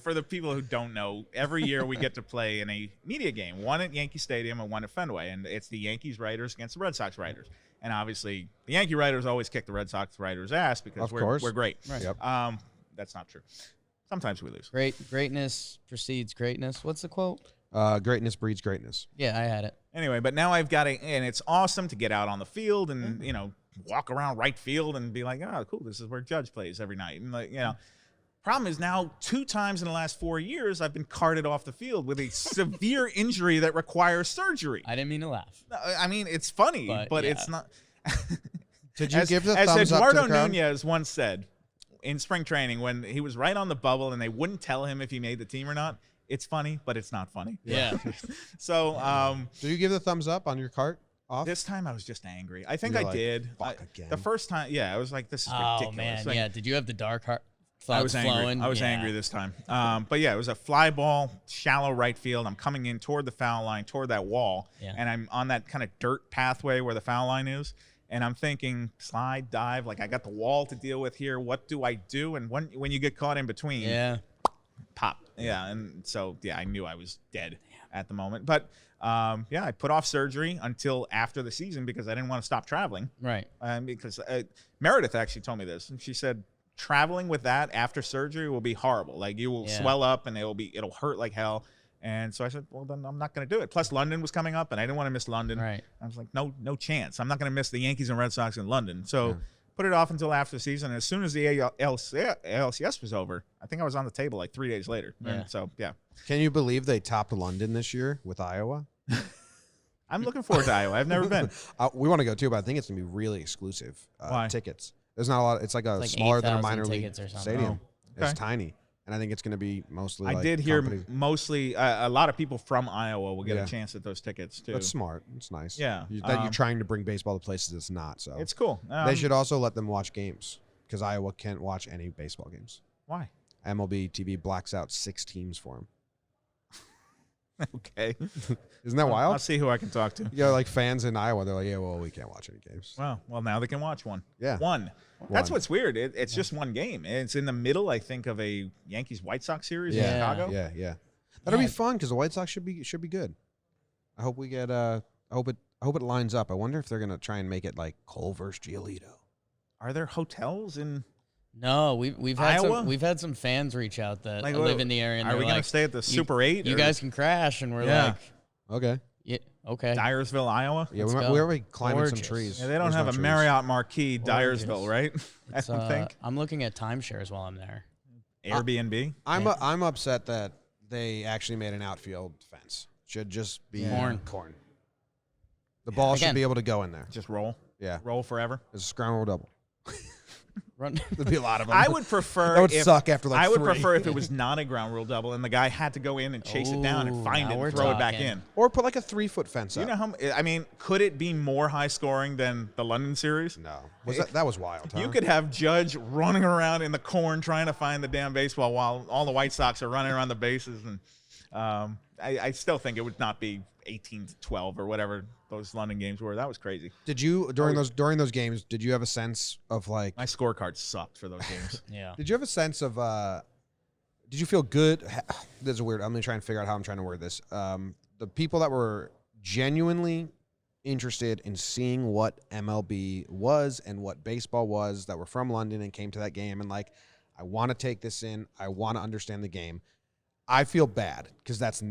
S2: For the people who don't know, every year we get to play in a media game, one at Yankee Stadium and one at Fenway. And it's the Yankees writers against the Red Sox writers. And obviously, the Yankee writers always kick the Red Sox writers' ass because we're great.
S3: Right.
S1: Yep.
S2: That's not true. Sometimes we lose.
S3: Greatness precedes greatness. What's the quote?
S1: Greatness breeds greatness.
S3: Yeah, I had it.
S2: Anyway, but now I've got and it's awesome to get out on the field and, walk around right field and be like, oh, cool, this is where Judge plays every night. And, problem is now 2 times in the last 4 years, I've been carted off the field with a severe injury that requires surgery.
S3: I didn't mean to laugh.
S2: I mean, it's funny, but
S3: yeah.
S2: it's not.
S1: Did you give the
S2: as
S1: thumbs up to
S2: Eduardo
S1: the crowd?
S2: Nunez once said in spring training when he was right on the bubble and they wouldn't tell him if he made the team or not, it's funny, but it's not funny.
S3: Yeah.
S2: So,
S1: do you give the thumbs up on your cart off?
S2: this time I was just angry. I think
S1: You're
S2: I
S1: like,
S2: did.
S1: fuck again.
S2: The first time, I was like, this is ridiculous.
S3: Oh man,
S2: Like,
S3: yeah. Did you have the dark heart?
S2: I was angry.
S3: Flowing?
S2: I was angry this time. But yeah, it was a fly ball, shallow right field. I'm coming in toward the foul line, toward that wall, and I'm on that kind of dirt pathway where the foul line is. And I'm thinking, slide, dive, like I got the wall to deal with here. What do I do? And when you get caught in between, pop. Yeah, and so, I knew I was dead at the moment. But, I put off surgery until after the season because I didn't want to stop traveling.
S3: Right.
S2: Because Meredith actually told me this. And she said, traveling with that after surgery will be horrible. Like you will swell up and it'll hurt like hell. And so I said, well, then I'm not going to do it. Plus, London was coming up, and I didn't want to miss London.
S3: Right.
S2: I was like, no chance. I'm not going to miss the Yankees and Red Sox in London. So put it off until after the season. And as soon as the ALCS was over, I think I was on the table like 3 days later.
S3: Yeah.
S2: And so,
S1: Can you believe they topped London this year with Iowa?
S2: I'm looking forward to Iowa. I've never been.
S1: We want to go too, but I think it's going to be really exclusive tickets. There's not a lot. It's like a smaller than a minor league stadium.
S2: Okay.
S1: It's tiny. And I think it's going to be mostly
S2: I
S1: like
S2: did hear
S1: company.
S2: mostly a lot of people from Iowa will get a chance at those tickets, too.
S1: That's smart. It's nice.
S2: Yeah.
S1: That you're trying to bring baseball to places it's not. So
S2: it's cool.
S1: they should also let them watch games because Iowa can't watch any baseball games.
S2: Why?
S1: MLB TV blacks out 6 teams for them.
S2: Okay.
S1: Isn't that wild?
S2: I'll see who I can talk to.
S1: Yeah, like fans in Iowa, they're like, yeah, well, we can't watch any games.
S2: Well, now they can watch one.
S1: Yeah.
S2: One. That's what's weird. It's just one game. It's in the middle, I think, of a Yankees-White Sox series in Chicago.
S1: Yeah. That'll be fun because the White Sox should be good. I hope we get I hope it lines up. I wonder if they're gonna try and make it like Cole versus Giolito.
S2: Are there hotels in?
S3: No, we've had
S2: Iowa?
S3: some fans reach out that
S2: Like,
S3: live in the area. And
S2: are we
S3: gonna
S2: stay at the Super 8?
S3: You guys can crash, and we're like,
S1: Okay.
S3: yeah, okay.
S2: Dyersville, Iowa.
S1: Yeah,
S3: Let's
S1: we're
S3: go.
S1: already climbing
S3: Gorgeous.
S1: some trees.
S2: Yeah, they don't
S1: There's
S2: have
S1: no
S2: a
S1: trees.
S2: Marriott Marquis
S3: Gorgeous.
S2: Dyersville, right? I don't think.
S3: I'm looking at timeshares while I'm there.
S2: Airbnb.
S1: I'm upset that they actually made an outfield fence. Should just be corn. The ball should
S3: Again.
S1: be able to go in there.
S2: Just roll.
S1: Yeah.
S2: Roll forever.
S1: It's a scramble double.
S3: Run.
S1: There'd be a lot of them.
S2: I would prefer.
S1: That would suck after like
S2: I would
S1: 3.
S2: prefer if it was not a ground rule double and the guy had to go in and chase it down and
S3: Ooh,
S2: find
S3: now
S2: it
S3: we're
S2: and throw it back
S3: talking.
S2: in.
S1: Or put like a 3-foot fence up.
S2: You know how? I mean, could it be more high scoring than the London series?
S1: No. That was wild, huh?
S2: You could have Judge running around in the corn trying to find the damn baseball while all the White Sox are running around the bases, and I still think it would not be 18-12 or whatever those London games were. That was crazy.
S1: Did you during those games? Did you have a sense of like?
S2: My scorecard sucked for those games.
S3: Yeah.
S1: Did you have a sense of? Did you feel good? This is weird. I'm gonna try and figure out how I'm trying to word this. the people that were genuinely interested in seeing what MLB was and what baseball was, that were from London and came to that game and like, I want to take this in. I want to understand the game. I feel bad because that's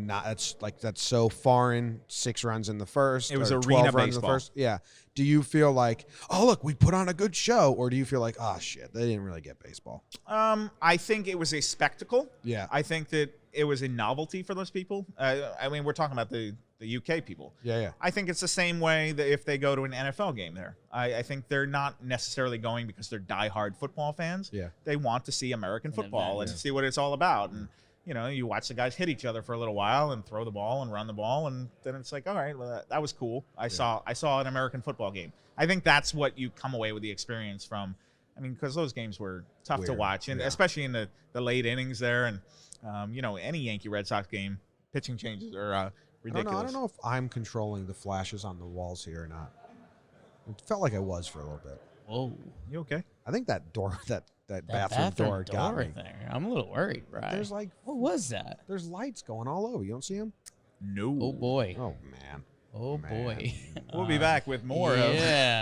S1: so foreign. 6 runs in the first.
S2: It was
S1: or 12
S2: arena
S1: runs in
S2: baseball.
S1: the first. Yeah. Do you feel like, oh, look, we put on a good show? Or do you feel like, oh, shit, they didn't really get baseball?
S2: I think it was a spectacle.
S1: Yeah.
S2: I think that it was a novelty for those people. I mean, we're talking about the UK people.
S1: Yeah.
S2: I think it's the same way that if they go to an NFL game there. I think they're not necessarily going because they're diehard football fans.
S1: Yeah.
S2: They want to see American football and see what it's all about. And, you know, you watch the guys hit each other for a little while and throw the ball and run the ball. And then it's like, all right, well, that was cool. I saw an American football game. I think that's what you come away with the experience from. I mean, because those games were tough to watch, and especially in the late innings there. And, you know, any Yankee Red Sox game, pitching changes are ridiculous.
S1: I don't know if I'm controlling the flashes on the walls here or not. It felt like I was for a little bit.
S3: Whoa.
S2: You okay?
S1: I think that door, that bathroom door got me.
S3: There. I'm a little worried, Brian.
S1: There's like,
S3: what was that?
S1: there's lights going all over. You don't see them?
S2: No.
S3: Oh boy.
S1: Oh man.
S3: Oh boy.
S2: We'll be back with more of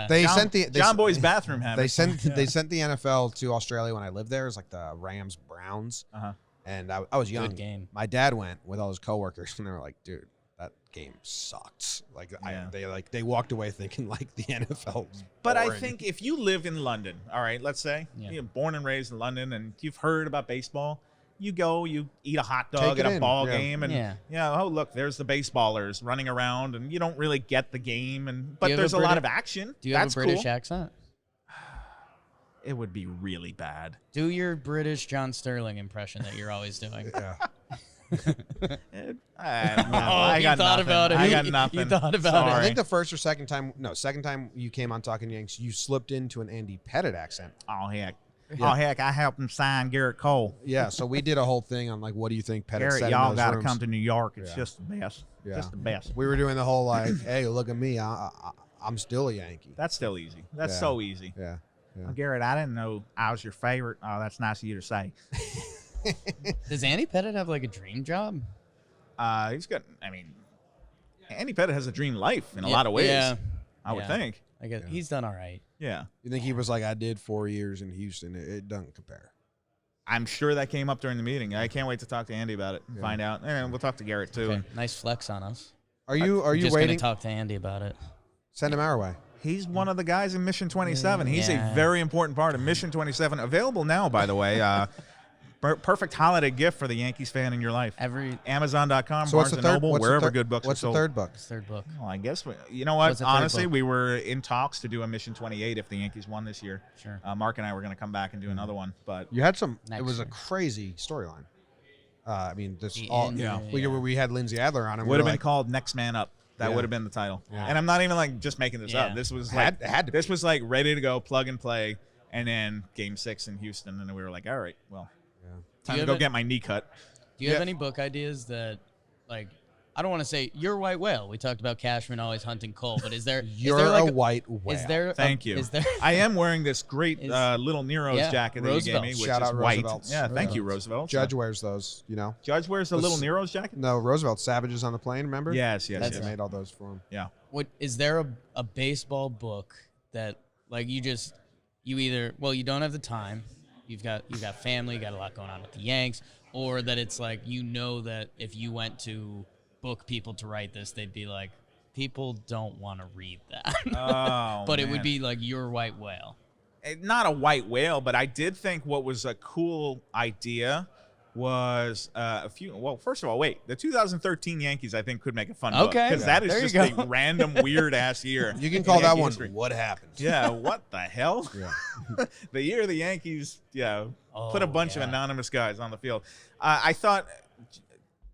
S1: They
S2: John,
S1: sent the
S2: John Boy's bathroom habits.
S1: they sent the NFL to Australia when I lived there. It was like the Rams Browns, and I was young.
S3: Good game.
S1: My dad went with all his coworkers, and they were like, "Dude, that game sucked." Like they walked away thinking like the NFL. Was
S2: But I
S1: boring.
S2: think if you live in London, all right, let's say you're born and raised in London, and you've heard about baseball. You go, you eat a hot dog at a ball game, and oh look, there's the baseballers running around, and you don't really get the game, but there's a lot of action.
S3: Do you have a British accent?
S2: It would be really bad.
S3: Do your British John Sterling impression that you're always doing.
S2: I don't know. I got nothing.
S3: About it.
S2: I got nothing.
S3: You thought about it.
S1: I think the first or second time you came on Talkin' Yanks, you slipped into an Andy Pettitte accent.
S2: Oh heck. Yeah. Oh heck! I helped him sign Gerrit Cole.
S1: Yeah, so we did a whole thing on like, what do you think Pettitte said
S2: Gerrit,
S1: in
S2: y'all
S1: those
S2: got to
S1: rooms?
S2: come to New York. It's just the best.
S1: Yeah.
S2: Just the best.
S1: We were doing the whole like, hey, look at me, I'm still a Yankee.
S2: That's still easy. That's so easy.
S1: Yeah.
S2: Well, Gerrit, I didn't know I was your favorite. Oh, that's nice of you to say.
S3: Does Andy Pettitte have like a dream job?
S2: He's got. I mean, Andy Pettitte has a dream life in a lot of ways.
S3: Yeah.
S2: I would think.
S3: I guess he's done all right.
S2: Yeah.
S1: You think he was like, I did 4 years in Houston? It doesn't compare.
S2: I'm sure that came up during the meeting. I can't wait to talk to Andy about it and find out. And we'll talk to Gerrit too.
S3: Okay. Nice flex on us.
S1: Are you
S3: just
S1: waiting?
S3: Gonna talk to Andy about it.
S1: Send him our way.
S2: He's one of the guys in Mission 27. He's a very important part of Mission 27. Available now, by the way. Perfect holiday gift for the Yankees fan in your life. Amazon.com,
S1: so
S2: Barnes & Noble, wherever good books are sold.
S1: What's the third book?
S3: Third book.
S2: Well, I guess, you know what? Honestly, we were in talks to do a Mission 28 if the Yankees won this year.
S3: Sure.
S2: Mark and I were going to come back and do another one. But
S1: you had some,
S3: Next
S1: it was
S3: year.
S1: a crazy storyline. I mean, this
S3: The
S1: all,
S3: end,
S1: we had Lindsay Adler on him.
S2: would have been called Next Man Up. That would have been the title.
S1: Yeah.
S2: And I'm not even like just making this up. This was like this was like ready to go, plug and play, and then Game 6 in Houston, and then we were like, all right, well, time to go get my knee cut.
S3: Do you have any book ideas that, like, I don't want to say you're a white whale. We talked about Cashman always hunting Cole, but is there?
S1: You're
S3: is there like
S1: a white whale.
S3: Is there?
S2: Thank you.
S3: Is there?
S2: I am wearing this great little Nero's jacket that you gave me,
S3: Roosevelt's.
S2: which
S1: Shout
S2: is
S1: out
S2: white.
S1: Roosevelt's.
S2: Yeah, thank you, Roosevelt.
S1: Judge wears those, you know.
S2: Judge wears the little Nero's jacket?
S1: No, Roosevelt Savages on the Plane, remember?
S2: Yes.
S1: They made all those for him.
S2: Yeah.
S3: What is there a baseball book that, like, you either, well, you don't have the time, you've got family, you got a lot going on with the Yanks, or that it's like, you know, that if you went to book people to write this, they'd be like, people don't want to read that.
S2: Oh,
S3: but it would be like your white whale.
S2: Not a white whale, but I did think what was a cool idea was first of all, the 2013 Yankees I think could make a fun book, because that is just a random weird ass year.
S1: You can call that one
S2: history.
S1: What Happened.
S2: Yeah, what the hell?
S1: Yeah.
S2: The year the Yankees put a bunch of anonymous guys on the field. I thought,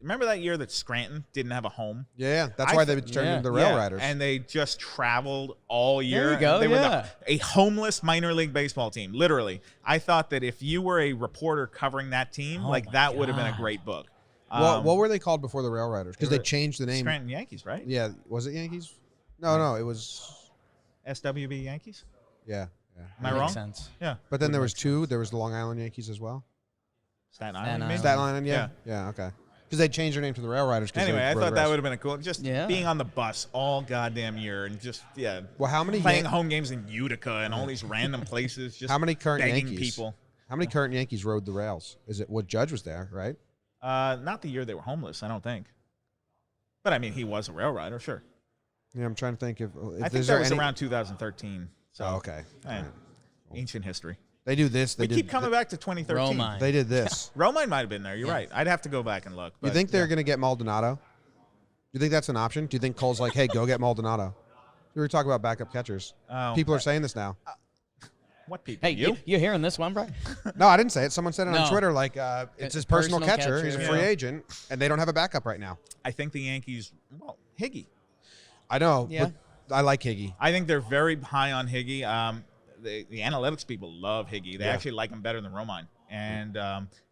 S2: remember that year that Scranton didn't have a home?
S1: Yeah, that's why they turned into the Rail Riders.
S2: And they just traveled all year.
S3: There you go,
S2: They were a homeless minor league baseball team, literally. I thought that if you were a reporter covering that team, that would have been a great book.
S1: What were they called before the Rail Riders? Because they changed the name.
S2: Scranton Yankees, right?
S1: Yeah, was it Yankees? No, it was
S2: SWB Yankees?
S1: Yeah.
S2: Am I wrong?
S3: Makes sense.
S2: Yeah.
S1: But then there was two. There was the Long Island Yankees as well.
S2: Staten Island.
S1: Staten Island, yeah, okay. Because they changed their name to the Rail Riders.
S2: Anyway, I thought that would have been a cool. Just being on the bus all goddamn year and just
S1: Well, how many
S2: playing home games in Utica and all these random places? Just
S1: how many current
S2: begging
S1: Yankees?
S2: people.
S1: How many current Yankees rode the rails? Is it what Judge was there, right?
S2: Not the year they were homeless, I don't think. But I mean, he was a rail rider, sure.
S1: Yeah, I'm trying to think if
S2: I think that was around 2013. So
S1: okay.
S2: Ancient history.
S1: They do this. They
S2: keep coming back to 2013.
S3: Romine.
S1: They did this.
S2: Romine might have been there. You're right. I'd have to go back and look.
S1: You think they're going to get Maldonado? Do you think that's an option? Do you think Cole's like, hey, go get Maldonado? We were talking about backup catchers. People are saying this now.
S2: What people?
S3: Hey, you hearing this one, Brian?
S1: No, I didn't say it. Someone said it on Twitter. Like, it's his personal
S3: Personal
S1: catcher. He's a free agent, and they don't have a backup right now.
S2: I think the Yankees. Well, Higgy.
S1: I know.
S3: Yeah.
S1: But I like Higgy.
S2: I think they're very high on Higgy. The analytics people love Higgy. They actually like him better than Romine, and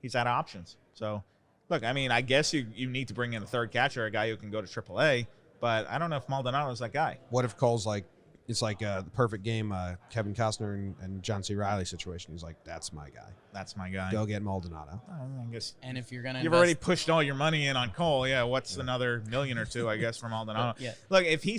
S2: he's out of options. So, look, I mean, I guess you need to bring in a third catcher, a guy who can go to AAA, but I don't know if Maldonado's that guy.
S1: What if Cole's like, it's like the perfect game, Kevin Costner and John C. Reilly situation. He's like, that's my guy.
S2: That's my guy.
S1: Go get Maldonado.
S2: I guess.
S3: And if you're gonna,
S2: you've already pushed all your money in on Cole. Yeah, what's another million or two, I guess, for Maldonado?
S3: Yeah.
S2: Look, if he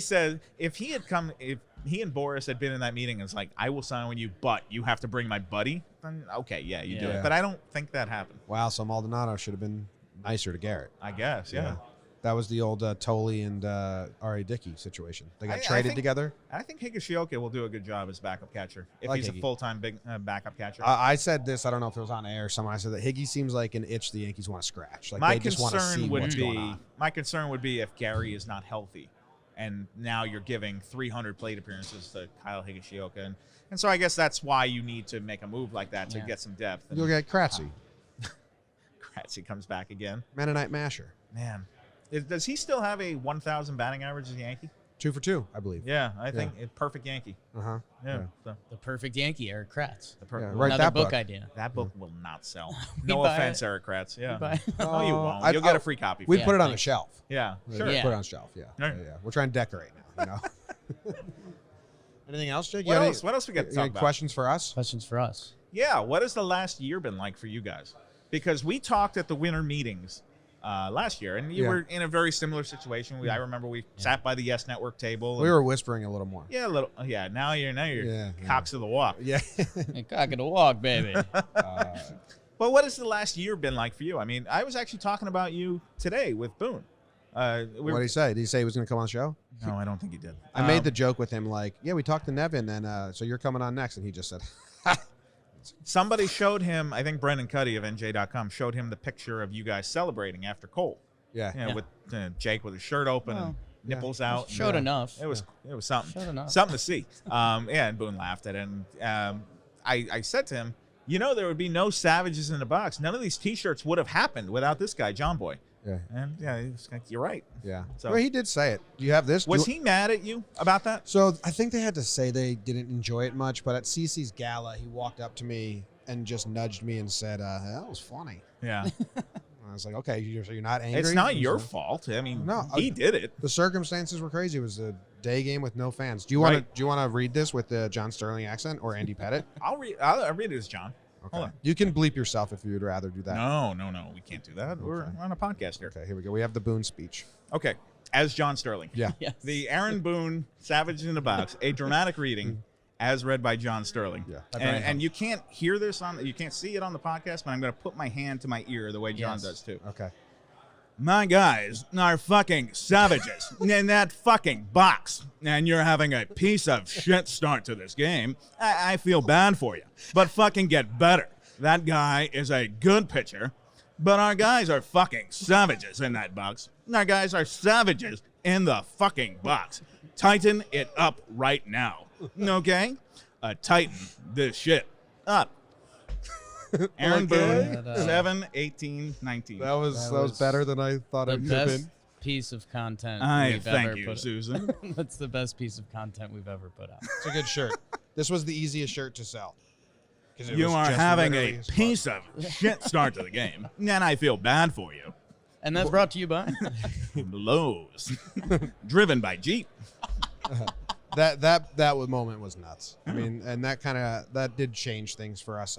S2: and Boris had been in that meeting and it's like, I will sign with you, but you have to bring my buddy, then okay, yeah, you do it. But I don't think that happened.
S1: Wow, so Maldonado should have been nicer to Gerrit.
S2: I guess, yeah.
S1: That was the old Tolle and R.A. Dickey situation. They got traded together.
S2: I think Higashioka will do a good job as backup catcher if he's
S1: Higgy.
S2: a full-time big backup catcher.
S1: I said this. I don't know if it was on air or somewhere. I said that Higgy seems like an itch the Yankees want to scratch. Like
S2: my
S1: they just want to see what's going on.
S2: My concern would be if Gary is not healthy, and now you're giving 300 plate appearances to Kyle Higashioka, and so I guess that's why you need to make a move like that to get some depth.
S1: You'll get Kratzy.
S2: Kratzy comes back again.
S1: Mennonite Masher.
S2: Man. Does he still have a 1,000 batting average as a Yankee?
S1: 2 for 2, I believe.
S2: Yeah, I think it's perfect Yankee.
S1: Uh-huh.
S2: Yeah. So.
S3: The perfect Yankee, Eric Kratz.
S1: Write
S3: Another
S1: that
S3: book idea.
S2: That book will not sell. No offense, Eric Kratz. Yeah. No, you won't.
S1: I'd
S2: You'll get a free copy.
S1: We'd put it on the shelf.
S2: Yeah, sure.
S1: Put it on the shelf. Yeah.
S2: Right.
S1: Yeah. We're trying to decorate now. You know. Anything else, Jake?
S2: What else? What else we got to talk about?
S1: Questions for us?
S3: Questions for us.
S2: Yeah. What has the last year been like for you guys? Because we talked at the winter meetings last year, and you were in a very similar situation. I remember we sat by the Yes Network table.
S1: We were whispering a little more.
S2: Yeah, a little. Yeah. Now you're cocks of the walk.
S1: Yeah.
S3: Hey, cock of the walk, baby.
S2: But what has the last year been like for you? I mean, I was actually talking about you today with Boone.
S1: What did he say? Did he say he was going to come on the show?
S2: No, I don't think he did.
S1: I made the joke with him like, yeah, we talked to Nevin, and so you're coming on next. And he just said,
S2: somebody showed him, I think Brendan Cuddy of NJ.com showed him the picture of you guys celebrating after Cole.
S1: Yeah.
S2: With Jake with his shirt open and nipples out.
S3: Showed enough.
S2: It was something.
S3: Showed enough.
S2: Something to see. And Boone laughed at it. And I said to him, there would be no savages in the box. None of these T-shirts would have happened without this guy, John Boy.
S1: Yeah.
S2: And he was like, you're right.
S1: Yeah.
S2: So
S1: well, he did say it. Do you have this?
S2: Was he mad at you about that?
S1: So I think they had to say they didn't enjoy it much, but at CeCe's gala, he walked up to me and just nudged me and said, that was funny.
S2: Yeah.
S1: I was like, okay, so you're not angry?
S2: It's not your fault. I mean, he did it.
S1: The circumstances were crazy. It was a day game with no fans. Do you want to read this with the John Sterling accent or Andy Pettit?
S2: I'll read it as John.
S1: Okay.
S2: Hold on.
S1: You can bleep yourself if you would rather do that.
S2: No, we can't do that. We're on a podcast here.
S1: Okay, here we go. We have the Boone speech.
S2: Okay, as John Sterling.
S1: Yeah.
S3: Yes.
S2: The Aaron Boone Savage in the Box, a dramatic reading as read by John Sterling.
S1: Yeah.
S2: And you can't hear this you can't see it on the podcast, but I'm going to put my hand to my ear the way John does too.
S1: Okay.
S2: My guys are fucking savages in that fucking box, and you're having a piece of shit start to this game. I feel bad for you, but fucking get better. That guy is a good pitcher, but our guys are fucking savages in that box. Our guys are savages in the fucking box. Tighten it up right now, okay? Tighten this shit up. Aaron Boone, 7/18/19.
S1: That was better than I thought it
S3: The
S1: could have
S3: best
S1: been.
S3: piece of content
S2: Thank
S3: ever
S2: you,
S3: put
S2: Susan.
S3: That's the best piece of content we've ever put out.
S1: It's a good shirt. This was the easiest shirt to sell.
S2: You are having a piece of shit start to the game, and I feel bad for you.
S3: And that's brought to you by
S2: Lowe's, driven by Jeep.
S1: That moment was nuts. I mean, and that did change things for us.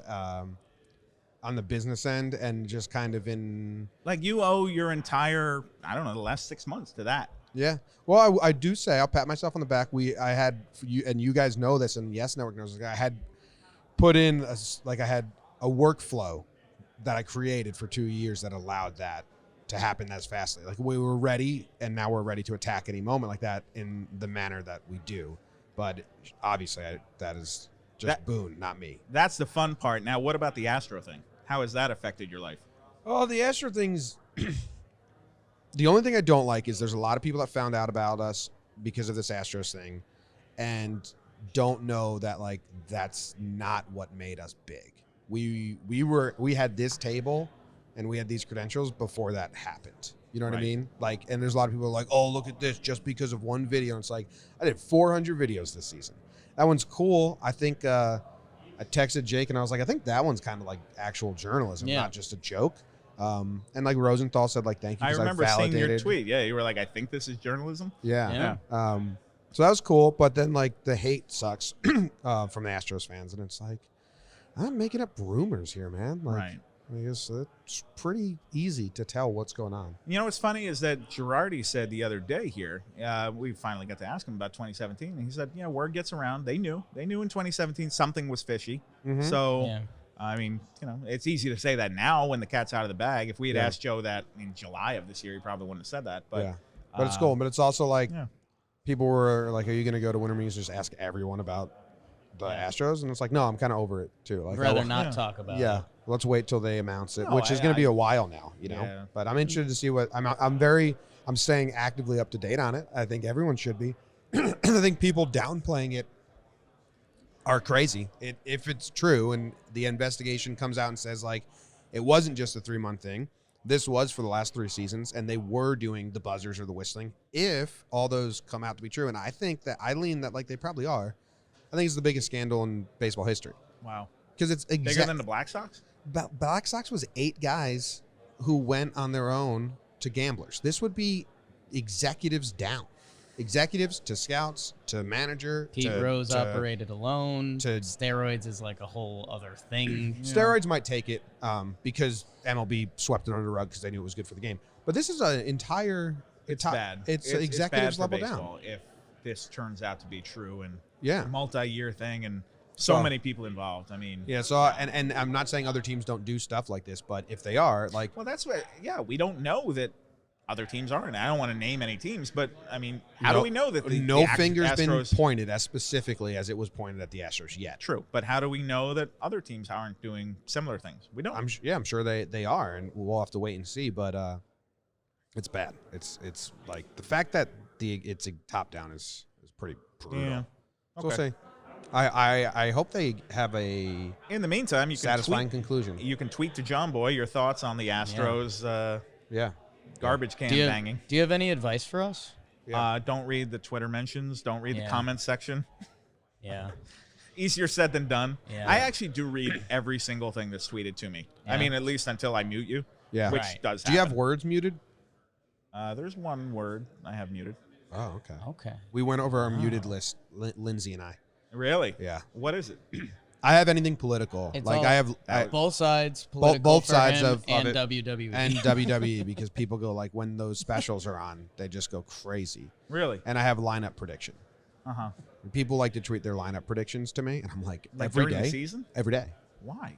S1: on the business end and just kind of in.
S2: Like you owe your entire, I don't know, the last 6 months to that.
S1: Yeah. Well, I do say, I'll pat myself on the back. I had, and you guys know this, and Yes Network knows this, I had put in, I had a workflow that I created for 2 years that allowed that to happen as fastly. Like we were ready, and now we're ready to attack any moment like that in the manner that we do. But obviously, that is just Boone, not me.
S2: That's the fun part. Now, what about the Astro thing? How has that affected your life?
S1: Oh, the Astro thing's... The only thing I don't like is there's a lot of people that found out about us because of this Astros thing and don't know that, like, that's not what made us big. We had this table and we had these credentials before that happened. You know what I mean? Like, and there's a lot of people like, oh, look at this just because of one video. And it's like, I did 400 videos this season. That one's cool. I think I texted Jake and I was like, I think that one's kind of like actual journalism, not just a joke. And like Rosenthal said, like, thank you.
S2: I remember seeing your tweet. Yeah, you were like, I think this is journalism.
S1: Yeah. So that was cool. But then, like, the hate sucks from the Astros fans. And it's like, I'm making up rumors here, man. Like, I guess it's pretty easy to tell what's going on.
S2: You know what's funny is that Girardi said the other day here, we finally got to ask him about 2017. And he said, word gets around. They knew in 2017 something was fishy. Mm-hmm. So, I mean, it's easy to say that now when the cat's out of the bag. If we had asked Joe that in July of this year, he probably wouldn't have said that. But
S1: but it's cool. But it's also like people were like, are you going to go to Winter Meetings and just ask everyone about the Astros? And it's like, no, I'm kind of over it too. Like,
S3: I'd rather not talk about it.
S1: Yeah. Let's wait till they announce it, which is going to be a while now,
S2: Yeah.
S1: But I'm interested to see what I'm staying actively up to date on it. I think everyone should be. I think people downplaying it are crazy. If it's true and the investigation comes out and says, like, it wasn't just a 3-month thing. This was for the last 3 seasons, and they were doing the buzzers or the whistling. If all those come out to be true, and I think that I lean that like they probably are, I think it's the biggest scandal in baseball history.
S2: Wow.
S1: Because it's
S2: bigger than the Black Sox?
S1: Black Sox was 8 guys who went on their own to gamblers. This would be executives down. Executives to scouts to manager.
S3: Pete Rose operated alone.
S1: To
S3: steroids is like a whole other thing.
S1: Steroids might take it because MLB swept it under the rug because they knew it was good for the game. But this is an entire.
S2: It's bad.
S1: It's executives
S2: bad for
S1: level
S2: baseball
S1: down.
S2: If this turns out to be true and
S1: a
S2: multi-year thing and so many people involved. I mean,
S1: So and I'm not saying other teams don't do stuff like this, but if they are, like,
S2: well, that's what. Yeah, we don't know that other teams aren't. I don't want to name any teams, but I mean, how do we know that
S1: no finger's
S2: Astros
S1: been pointed as specifically as it was pointed at the Astros yet?
S2: True, but how do we know that other teams aren't doing similar things? We don't.
S1: I'm sure they are, and we'll have to wait and see. But it's bad. It's like the fact that it's a top down is pretty brutal.
S2: Yeah.
S1: So we'll see. I hope they have a
S2: in the meantime you
S1: satisfying
S2: can
S1: conclusion.
S2: You can tweet to John Boy your thoughts on the Astros. Garbage can banging.
S3: Do you have any advice for us?
S2: Don't read the Twitter mentions. Don't read the comment section.
S3: Yeah.
S2: Easier said than done.
S3: Yeah.
S2: I actually do read every single thing that's tweeted to me.
S3: Yeah.
S2: I mean, at least until I mute you.
S1: Yeah.
S2: Which does happen.
S1: Do you have words muted?
S2: There's one word I have muted.
S1: Oh, okay.
S3: Okay.
S1: We went over our muted list, Lindsay and I.
S2: Really?
S1: Yeah.
S2: What is it?
S1: I have anything political.
S3: It's
S1: like
S3: all,
S1: I have
S3: both sides political
S1: both
S3: for
S1: sides
S3: him
S1: of
S3: and
S1: it.
S3: WWE.
S1: And WWE because people go like when those specials are on, they just go crazy.
S2: Really?
S1: And I have lineup prediction.
S2: Uh-huh.
S1: People like to tweet their lineup predictions to me, and I'm like every
S2: during
S1: day.
S2: The season?
S1: Every day.
S2: Why?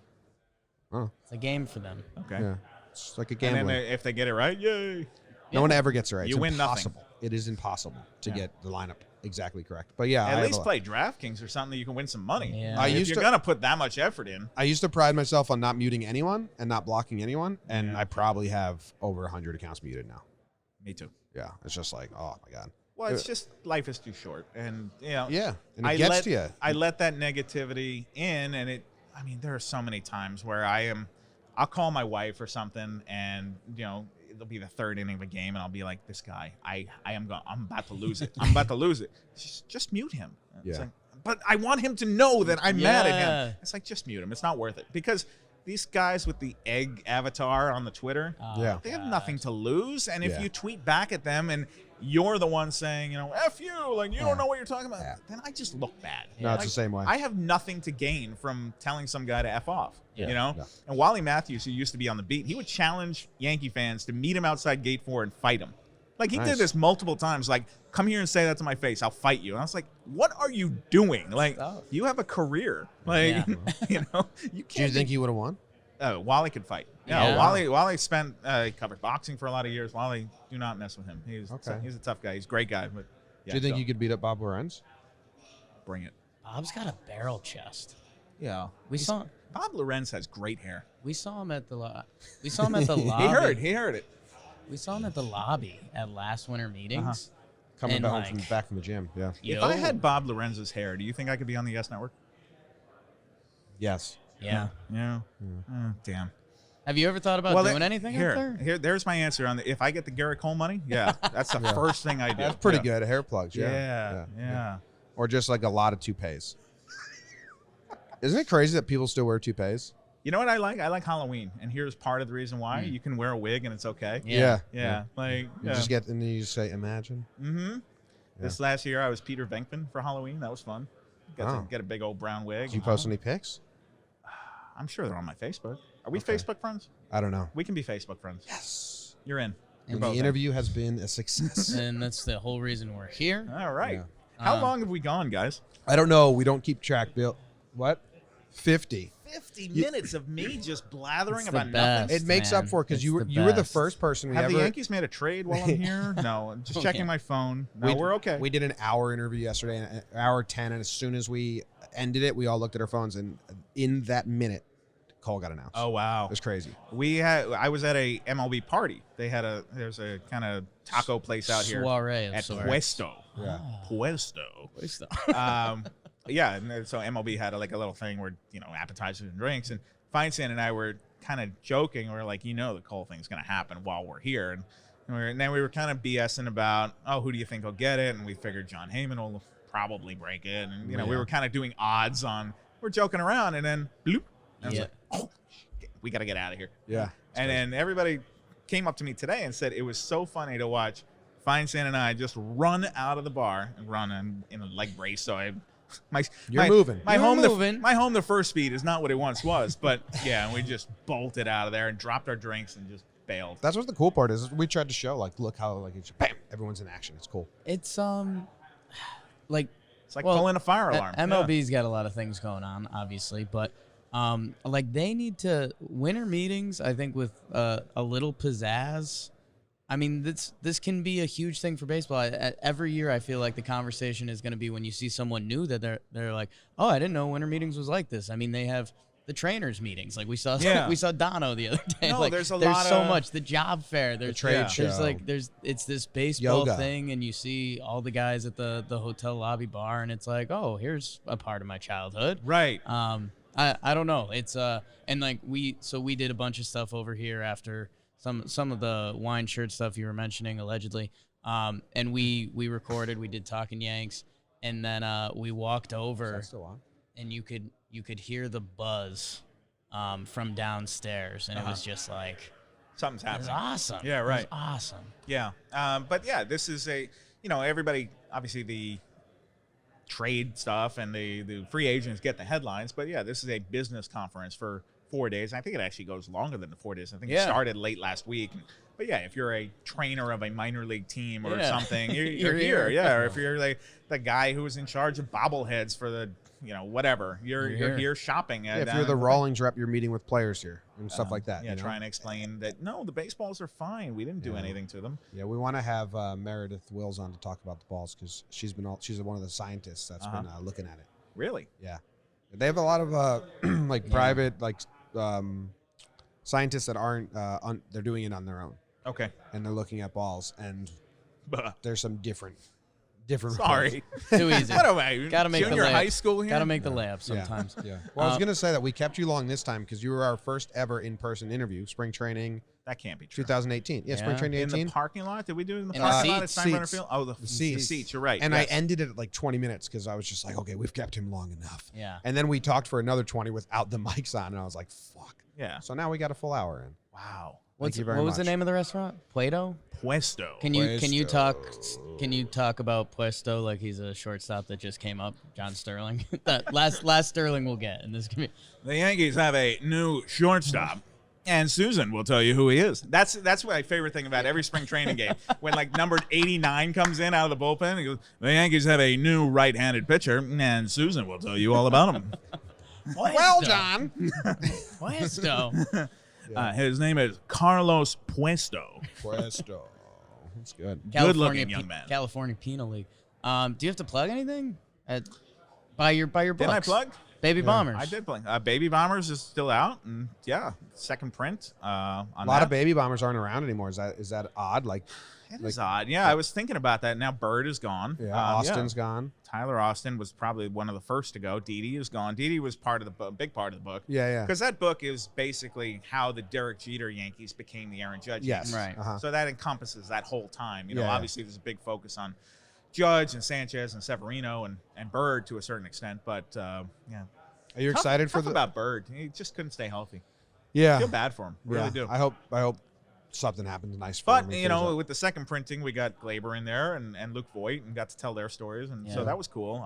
S1: Oh.
S3: It's a game for them.
S2: Okay.
S1: Yeah. It's like a
S2: And
S1: gambling.
S2: then if they get it right, yay.
S1: No one ever gets it right.
S2: You
S1: It's
S2: win nothing.
S1: impossible. It is impossible to get the lineup exactly correct. But yeah,
S2: At least play DraftKings or something that you can win some money.
S3: Yeah.
S2: If you're going to put that much effort in.
S1: I used to pride myself on not muting anyone and not blocking anyone, and I probably have over 100 accounts muted now.
S2: Me too.
S1: Yeah, it's just like, oh my God.
S2: Well, it's just life is too short, and
S1: Yeah, and it gets to you.
S2: I let that negativity in, and I mean, there are so many times where I'll call my wife or something, and it'll be the third inning of a game, and I'll be like, this guy, I'm about to lose it. I'm about to lose it. Just mute him. It's like, but I want him to know that I'm mad at him. It's like, just mute him. It's not worth it because these guys with the egg avatar on the Twitter, they have nothing to lose, and if you tweet back at them and you're the one saying, F you, like you don't know what you're talking about, then I just look bad.
S1: No, it's the same way.
S2: I have nothing to gain from telling some guy to F off,
S1: Yeah.
S2: And Wally Matthews, who used to be on the beat, he would challenge Yankee fans to meet him outside Gate 4 and fight him. Like, he did this multiple times, like, come here and say that to my face, I'll fight you. And I was like, what are you doing? Like, you have a career. Like, you can't.
S1: Do you think he would have won?
S2: Wally could fight. Yeah. Wally spent covered boxing for a lot of years. Wally, do not mess with him. He's a tough guy. He's a great guy. But
S1: do you think you could beat up Bob Lorenz?
S2: Bring it.
S3: Bob's got a barrel chest.
S2: Yeah. Bob Lorenz has great hair.
S3: We saw him at the lobby.
S2: He heard it.
S3: We saw him at the lobby at last winter meetings.
S1: Coming back from the gym. Yeah.
S2: If I had Bob Lorenz's hair, do you think I could be on the Yes Network?
S1: Yes.
S3: Yeah.
S2: Damn.
S3: Have you ever thought about doing anything out there?
S2: There's my answer on if I get the Gerrit Cole money. Yeah, that's the first thing I do.
S1: That's pretty good. Hair plugs.
S2: Yeah.
S1: Or just like a lot of toupees. Isn't it crazy that people still wear toupees?
S2: You know what I like? I like Halloween, and here's part of the reason why. You can wear a wig and it's okay.
S1: Yeah.
S2: Like
S1: you just get, and then you just say, imagine.
S2: Mm-hmm. This last year, I was Peter Venkman for Halloween. That was fun. Got to get a big old brown wig.
S1: Did you post any pics?
S2: I'm sure they're on my Facebook. Are we Facebook friends?
S1: I don't know.
S2: We can be Facebook friends.
S1: Yes.
S2: You're in.
S1: And the interview has been a success.
S3: And that's the whole reason we're here.
S2: All right. Yeah. How long have we gone, guys?
S1: I don't know. We don't keep track, Bill. What? 50.
S2: 50 minutes of me just blathering about nothing.
S1: It makes up for it because you were the first person we
S2: Have
S1: ever.
S2: the Yankees made a trade while I'm here? No, I'm just checking my phone. No, we're okay.
S1: We did an hour interview yesterday, an hour 10, and as soon as we ended it, we all looked at our phones, and in that minute, Cole got announced.
S2: Oh wow,
S1: it was crazy.
S2: I was at a MLB party. There's a kind of taco place out here at Puesto.
S1: Yeah,
S2: Puesto. Yeah, and so MLB had a little thing where appetizers and drinks, and Feinstein and I were kind of joking. We were like, the Cole thing's gonna happen while we're here, and then we were kind of BSing about, who do you think will get it? And we figured John Heyman will probably break it, and we were kind of doing odds on. We're joking around, and then bloop. And I was like, oh, shit, we got to get out of here.
S1: Yeah.
S2: And then everybody came up to me today and said it was so funny to watch Feinstein and I just run out of the bar and run in a leg brace. So
S1: You're moving.
S2: My home the first speed is not what it once was. But, yeah, and we just bolted out of there and dropped our drinks and just bailed.
S1: That's what the cool part is. We tried to show, look how, it's bam, everyone's in action. It's cool.
S3: It's,
S2: it's like pulling a fire alarm.
S3: MLB's got a lot of things going on, obviously, but they need to winter meetings. I think with a little pizzazz. I mean, this can be a huge thing for baseball. Every year, I feel like the conversation is going to be when you see someone new that they're like, oh, I didn't know winter meetings was like this. I mean, they have the trainers meetings, like we saw Dono the other day.
S2: No, there's so
S3: much. The job fair, there's
S1: the trade show.
S3: It's this baseball thing, and you see all the guys at the hotel lobby bar, and it's like, oh, here's a part of my childhood,
S2: right?
S3: I don't know. It's we did a bunch of stuff over here after some of the wine shirt stuff you were mentioning allegedly, and we recorded. We did Talkin Yanks, and then we walked over.
S1: Is that still on?
S3: And you could hear the buzz from downstairs, and it was just like
S2: something's happening.
S3: It was awesome.
S2: Yeah, right.
S3: It was awesome.
S2: Yeah, but yeah, this is everybody obviously the trade stuff and the free agents get the headlines, but yeah, this is a business conference for 4 days. I think it actually goes longer than the 4 days. I think it started late last week. But yeah, if you're a trainer of a minor league team or something, you're here. Yeah, or if you're like the guy who was in charge of bobbleheads for the whatever, you're here shopping.
S1: If you're the Rawlings rep, you're meeting with players here and stuff like that.
S2: Yeah, trying to explain that no, the baseballs are fine. We didn't do anything to them.
S1: Yeah, we want to have Meredith Wills on to talk about the balls because she's one of the scientists that's been looking at it.
S2: Really?
S1: Yeah, they have a lot of private scientists that aren't they're doing it on their own.
S2: Okay.
S1: And they're looking at balls, and there's some different.
S2: Sorry.
S3: Too easy.
S2: What am I?
S3: Gotta make
S2: junior
S3: the layup.
S2: High school here?
S3: Gotta make the layup sometimes.
S1: Yeah. Well, I was going to say that we kept you long this time because you were our first ever in-person interview, spring training.
S2: That can't be true.
S1: 2018. Yeah, spring training 18.
S2: In the parking lot? Did we do it in the
S3: In
S2: parking
S3: the
S2: lot at Steinbrenner
S1: seats.
S2: Field? Oh, the seats. You're right.
S1: And I ended it at 20 minutes because I was just like, okay, we've kept him long enough.
S3: Yeah.
S1: And then we talked for another 20 without the mics on, and I was like, fuck.
S2: Yeah.
S1: So now we got a full hour in.
S2: Wow.
S1: Thank you very
S3: what
S1: much.
S3: was the name of the restaurant? Puesto?
S2: Puesto.
S3: Can you talk about Puesto like he's a shortstop that just came up, John Sterling? That last Sterling we'll get, and this can be.
S2: The Yankees have a new shortstop, and Susan will tell you who he is. That's my favorite thing about every spring training game. When like numbered 89 comes in out of the bullpen, he goes, the Yankees have a new right-handed pitcher, and Susan will tell you all about him.
S1: Well, John.
S3: Puesto.
S2: His name is Carlos Puesto.
S1: Puesto. That's good.
S2: Good-looking young man.
S3: California Penal League. Do you have to plug anything? Buy your books.
S2: Did I plug?
S3: Baby Bombers.
S2: I did plug. Baby Bombers is still out, and second print.
S1: A lot of Baby Bombers aren't around anymore. Is that odd? Like,
S2: it is odd. Yeah, I was thinking about that. Now Bird is gone.
S1: Yeah, Austin's gone.
S2: Tyler Austin was probably one of the first to go. Didi is gone. Didi was big part of the book.
S1: Yeah.
S2: Because that book is basically how the Derek Jeter Yankees became the Aaron Judge
S1: Yes.
S2: Yankees.
S3: Right.
S2: So that encompasses that whole time.
S1: Yeah.
S2: Obviously there's a big focus on Judge and Sanchez and Severino and Bird to a certain extent. But,
S1: Are you excited for
S2: about Bird? He just couldn't stay healthy.
S1: Yeah.
S2: I feel bad for him. Really do.
S1: I hope something happens nice for
S2: But,
S1: him.
S2: with the second printing, we got Glaber in there and Luke Voigt and got to tell their stories. And so that was cool.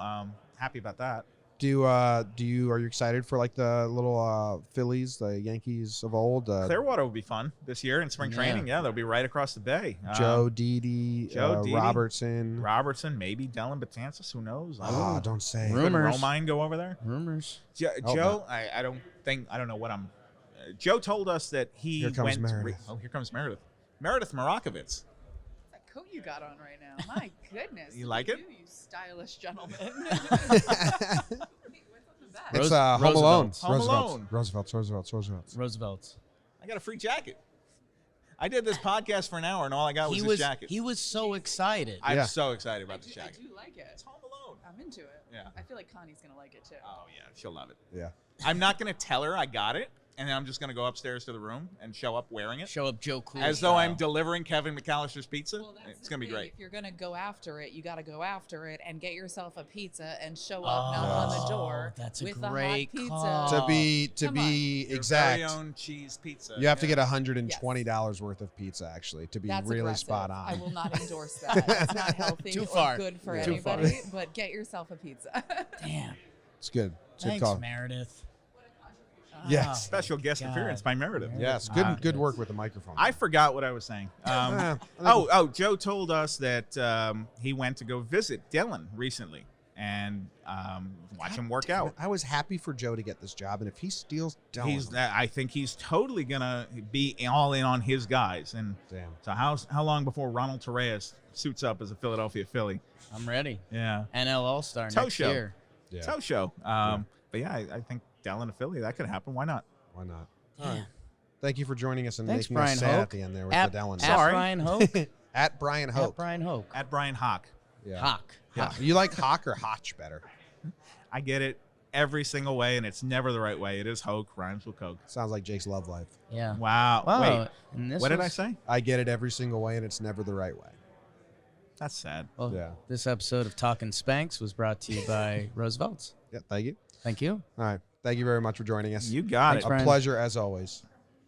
S2: Happy about that.
S1: Are you excited for like the little Phillies, the Yankees of old?
S2: Clearwater will be fun this year in spring training. Yeah, they'll be right across the bay.
S1: Joe Didi, Robertson,
S2: maybe Dylan Betances. Who knows?
S1: Don't say.
S2: Could Romine go over there?
S3: Rumors.
S2: Joe, I don't know what I'm. Joe told us that he
S1: Here comes
S2: went.
S1: Meredith.
S2: Here comes Meredith. Meredith Marakovitz.
S4: That coat you got on right now. My goodness.
S2: You like it?
S4: You stylish gentleman.
S1: It's Home Alone.
S2: Home Alone.
S1: Roosevelt's.
S2: I got a free jacket. I did this podcast for an hour, and all I got was this jacket.
S3: He was so excited.
S2: I'm so excited about this jacket.
S4: I do like it.
S2: It's Home Alone.
S4: I'm into it.
S2: Yeah.
S4: I feel like Connie's going to like it too.
S2: Oh, yeah. She'll love it.
S1: Yeah.
S2: I'm not going to tell her I got it, and then I'm just going to go upstairs to the room and show up wearing it.
S3: Show up Joe Cool.
S2: As though I'm delivering Kevin McAllister's pizza.
S4: Well, that's
S2: It's going to be great.
S4: If you're going to go after it, you got to go after it and get yourself a pizza and show up knock on the door
S3: that's a
S4: with
S3: great
S4: a hot
S3: call.
S4: pizza.
S1: To be
S2: Your
S1: exact,
S2: very own cheese pizza.
S1: you have to get $120 worth of pizza actually to be
S4: That's
S1: really
S4: aggressive.
S1: spot on.
S4: I will not endorse that. It's not healthy
S3: Too
S4: or
S3: far.
S4: good for
S1: Too far.
S4: anybody, but get yourself a pizza.
S3: Damn.
S1: It's good. It's a good
S3: Thanks,
S1: call.
S3: Meredith.
S1: Yes.
S2: Special guest
S3: God.
S2: appearance by Meredith.
S1: Yes. Good work with the microphone.
S2: I forgot what I was saying. Joe told us that he went to go visit Dylan recently and watch him work out.
S1: I was happy for Joe to get this job, and if he steals Dylan,
S2: I think he's totally gonna be all in on his guys. And
S1: damn.
S2: so how long before Ronald Torreyes suits up as a Philadelphia Philly?
S3: I'm ready.
S2: Yeah,
S3: NL All-Star
S2: Toe
S3: next
S2: show.
S3: year.
S1: Yeah.
S2: Toe show. But yeah, I think Dylan to Philly, that could happen. Why not?
S1: Why not?
S3: Damn.
S1: All right. Thank you for joining us and
S3: Thanks,
S1: making
S3: Bryan
S1: us sad
S3: Hoch.
S1: at the end there with
S3: At,
S1: the Dylan.
S3: at
S2: Sorry.
S3: Bryan Hoch.
S1: At Bryan
S3: At
S1: Hoch.
S3: Bryan Hoch.
S2: At Bryan Hoch.
S1: Yeah.
S3: Hoch.
S1: Yeah. You like Hoch or Hotch better?
S2: I get it every single way, and it's never the right way. It is Hoch, rhymes with Coke.
S1: Sounds like Jake's love life.
S3: Yeah.
S2: Wow.
S3: Wow.
S2: Wait,
S3: and this
S2: what did I
S3: was-
S2: say?
S1: I get it every single way, and it's never the right way.
S2: That's sad.
S3: Well,
S1: Yeah.
S3: This episode of Talkin' Spanks was brought to you by Roosevelt's.
S1: Yeah. Thank you.
S3: Thank you.
S1: All right. Thank you very much for joining us.
S2: You got
S3: Thanks,
S2: it.
S1: A
S3: Bryan.
S1: pleasure as always.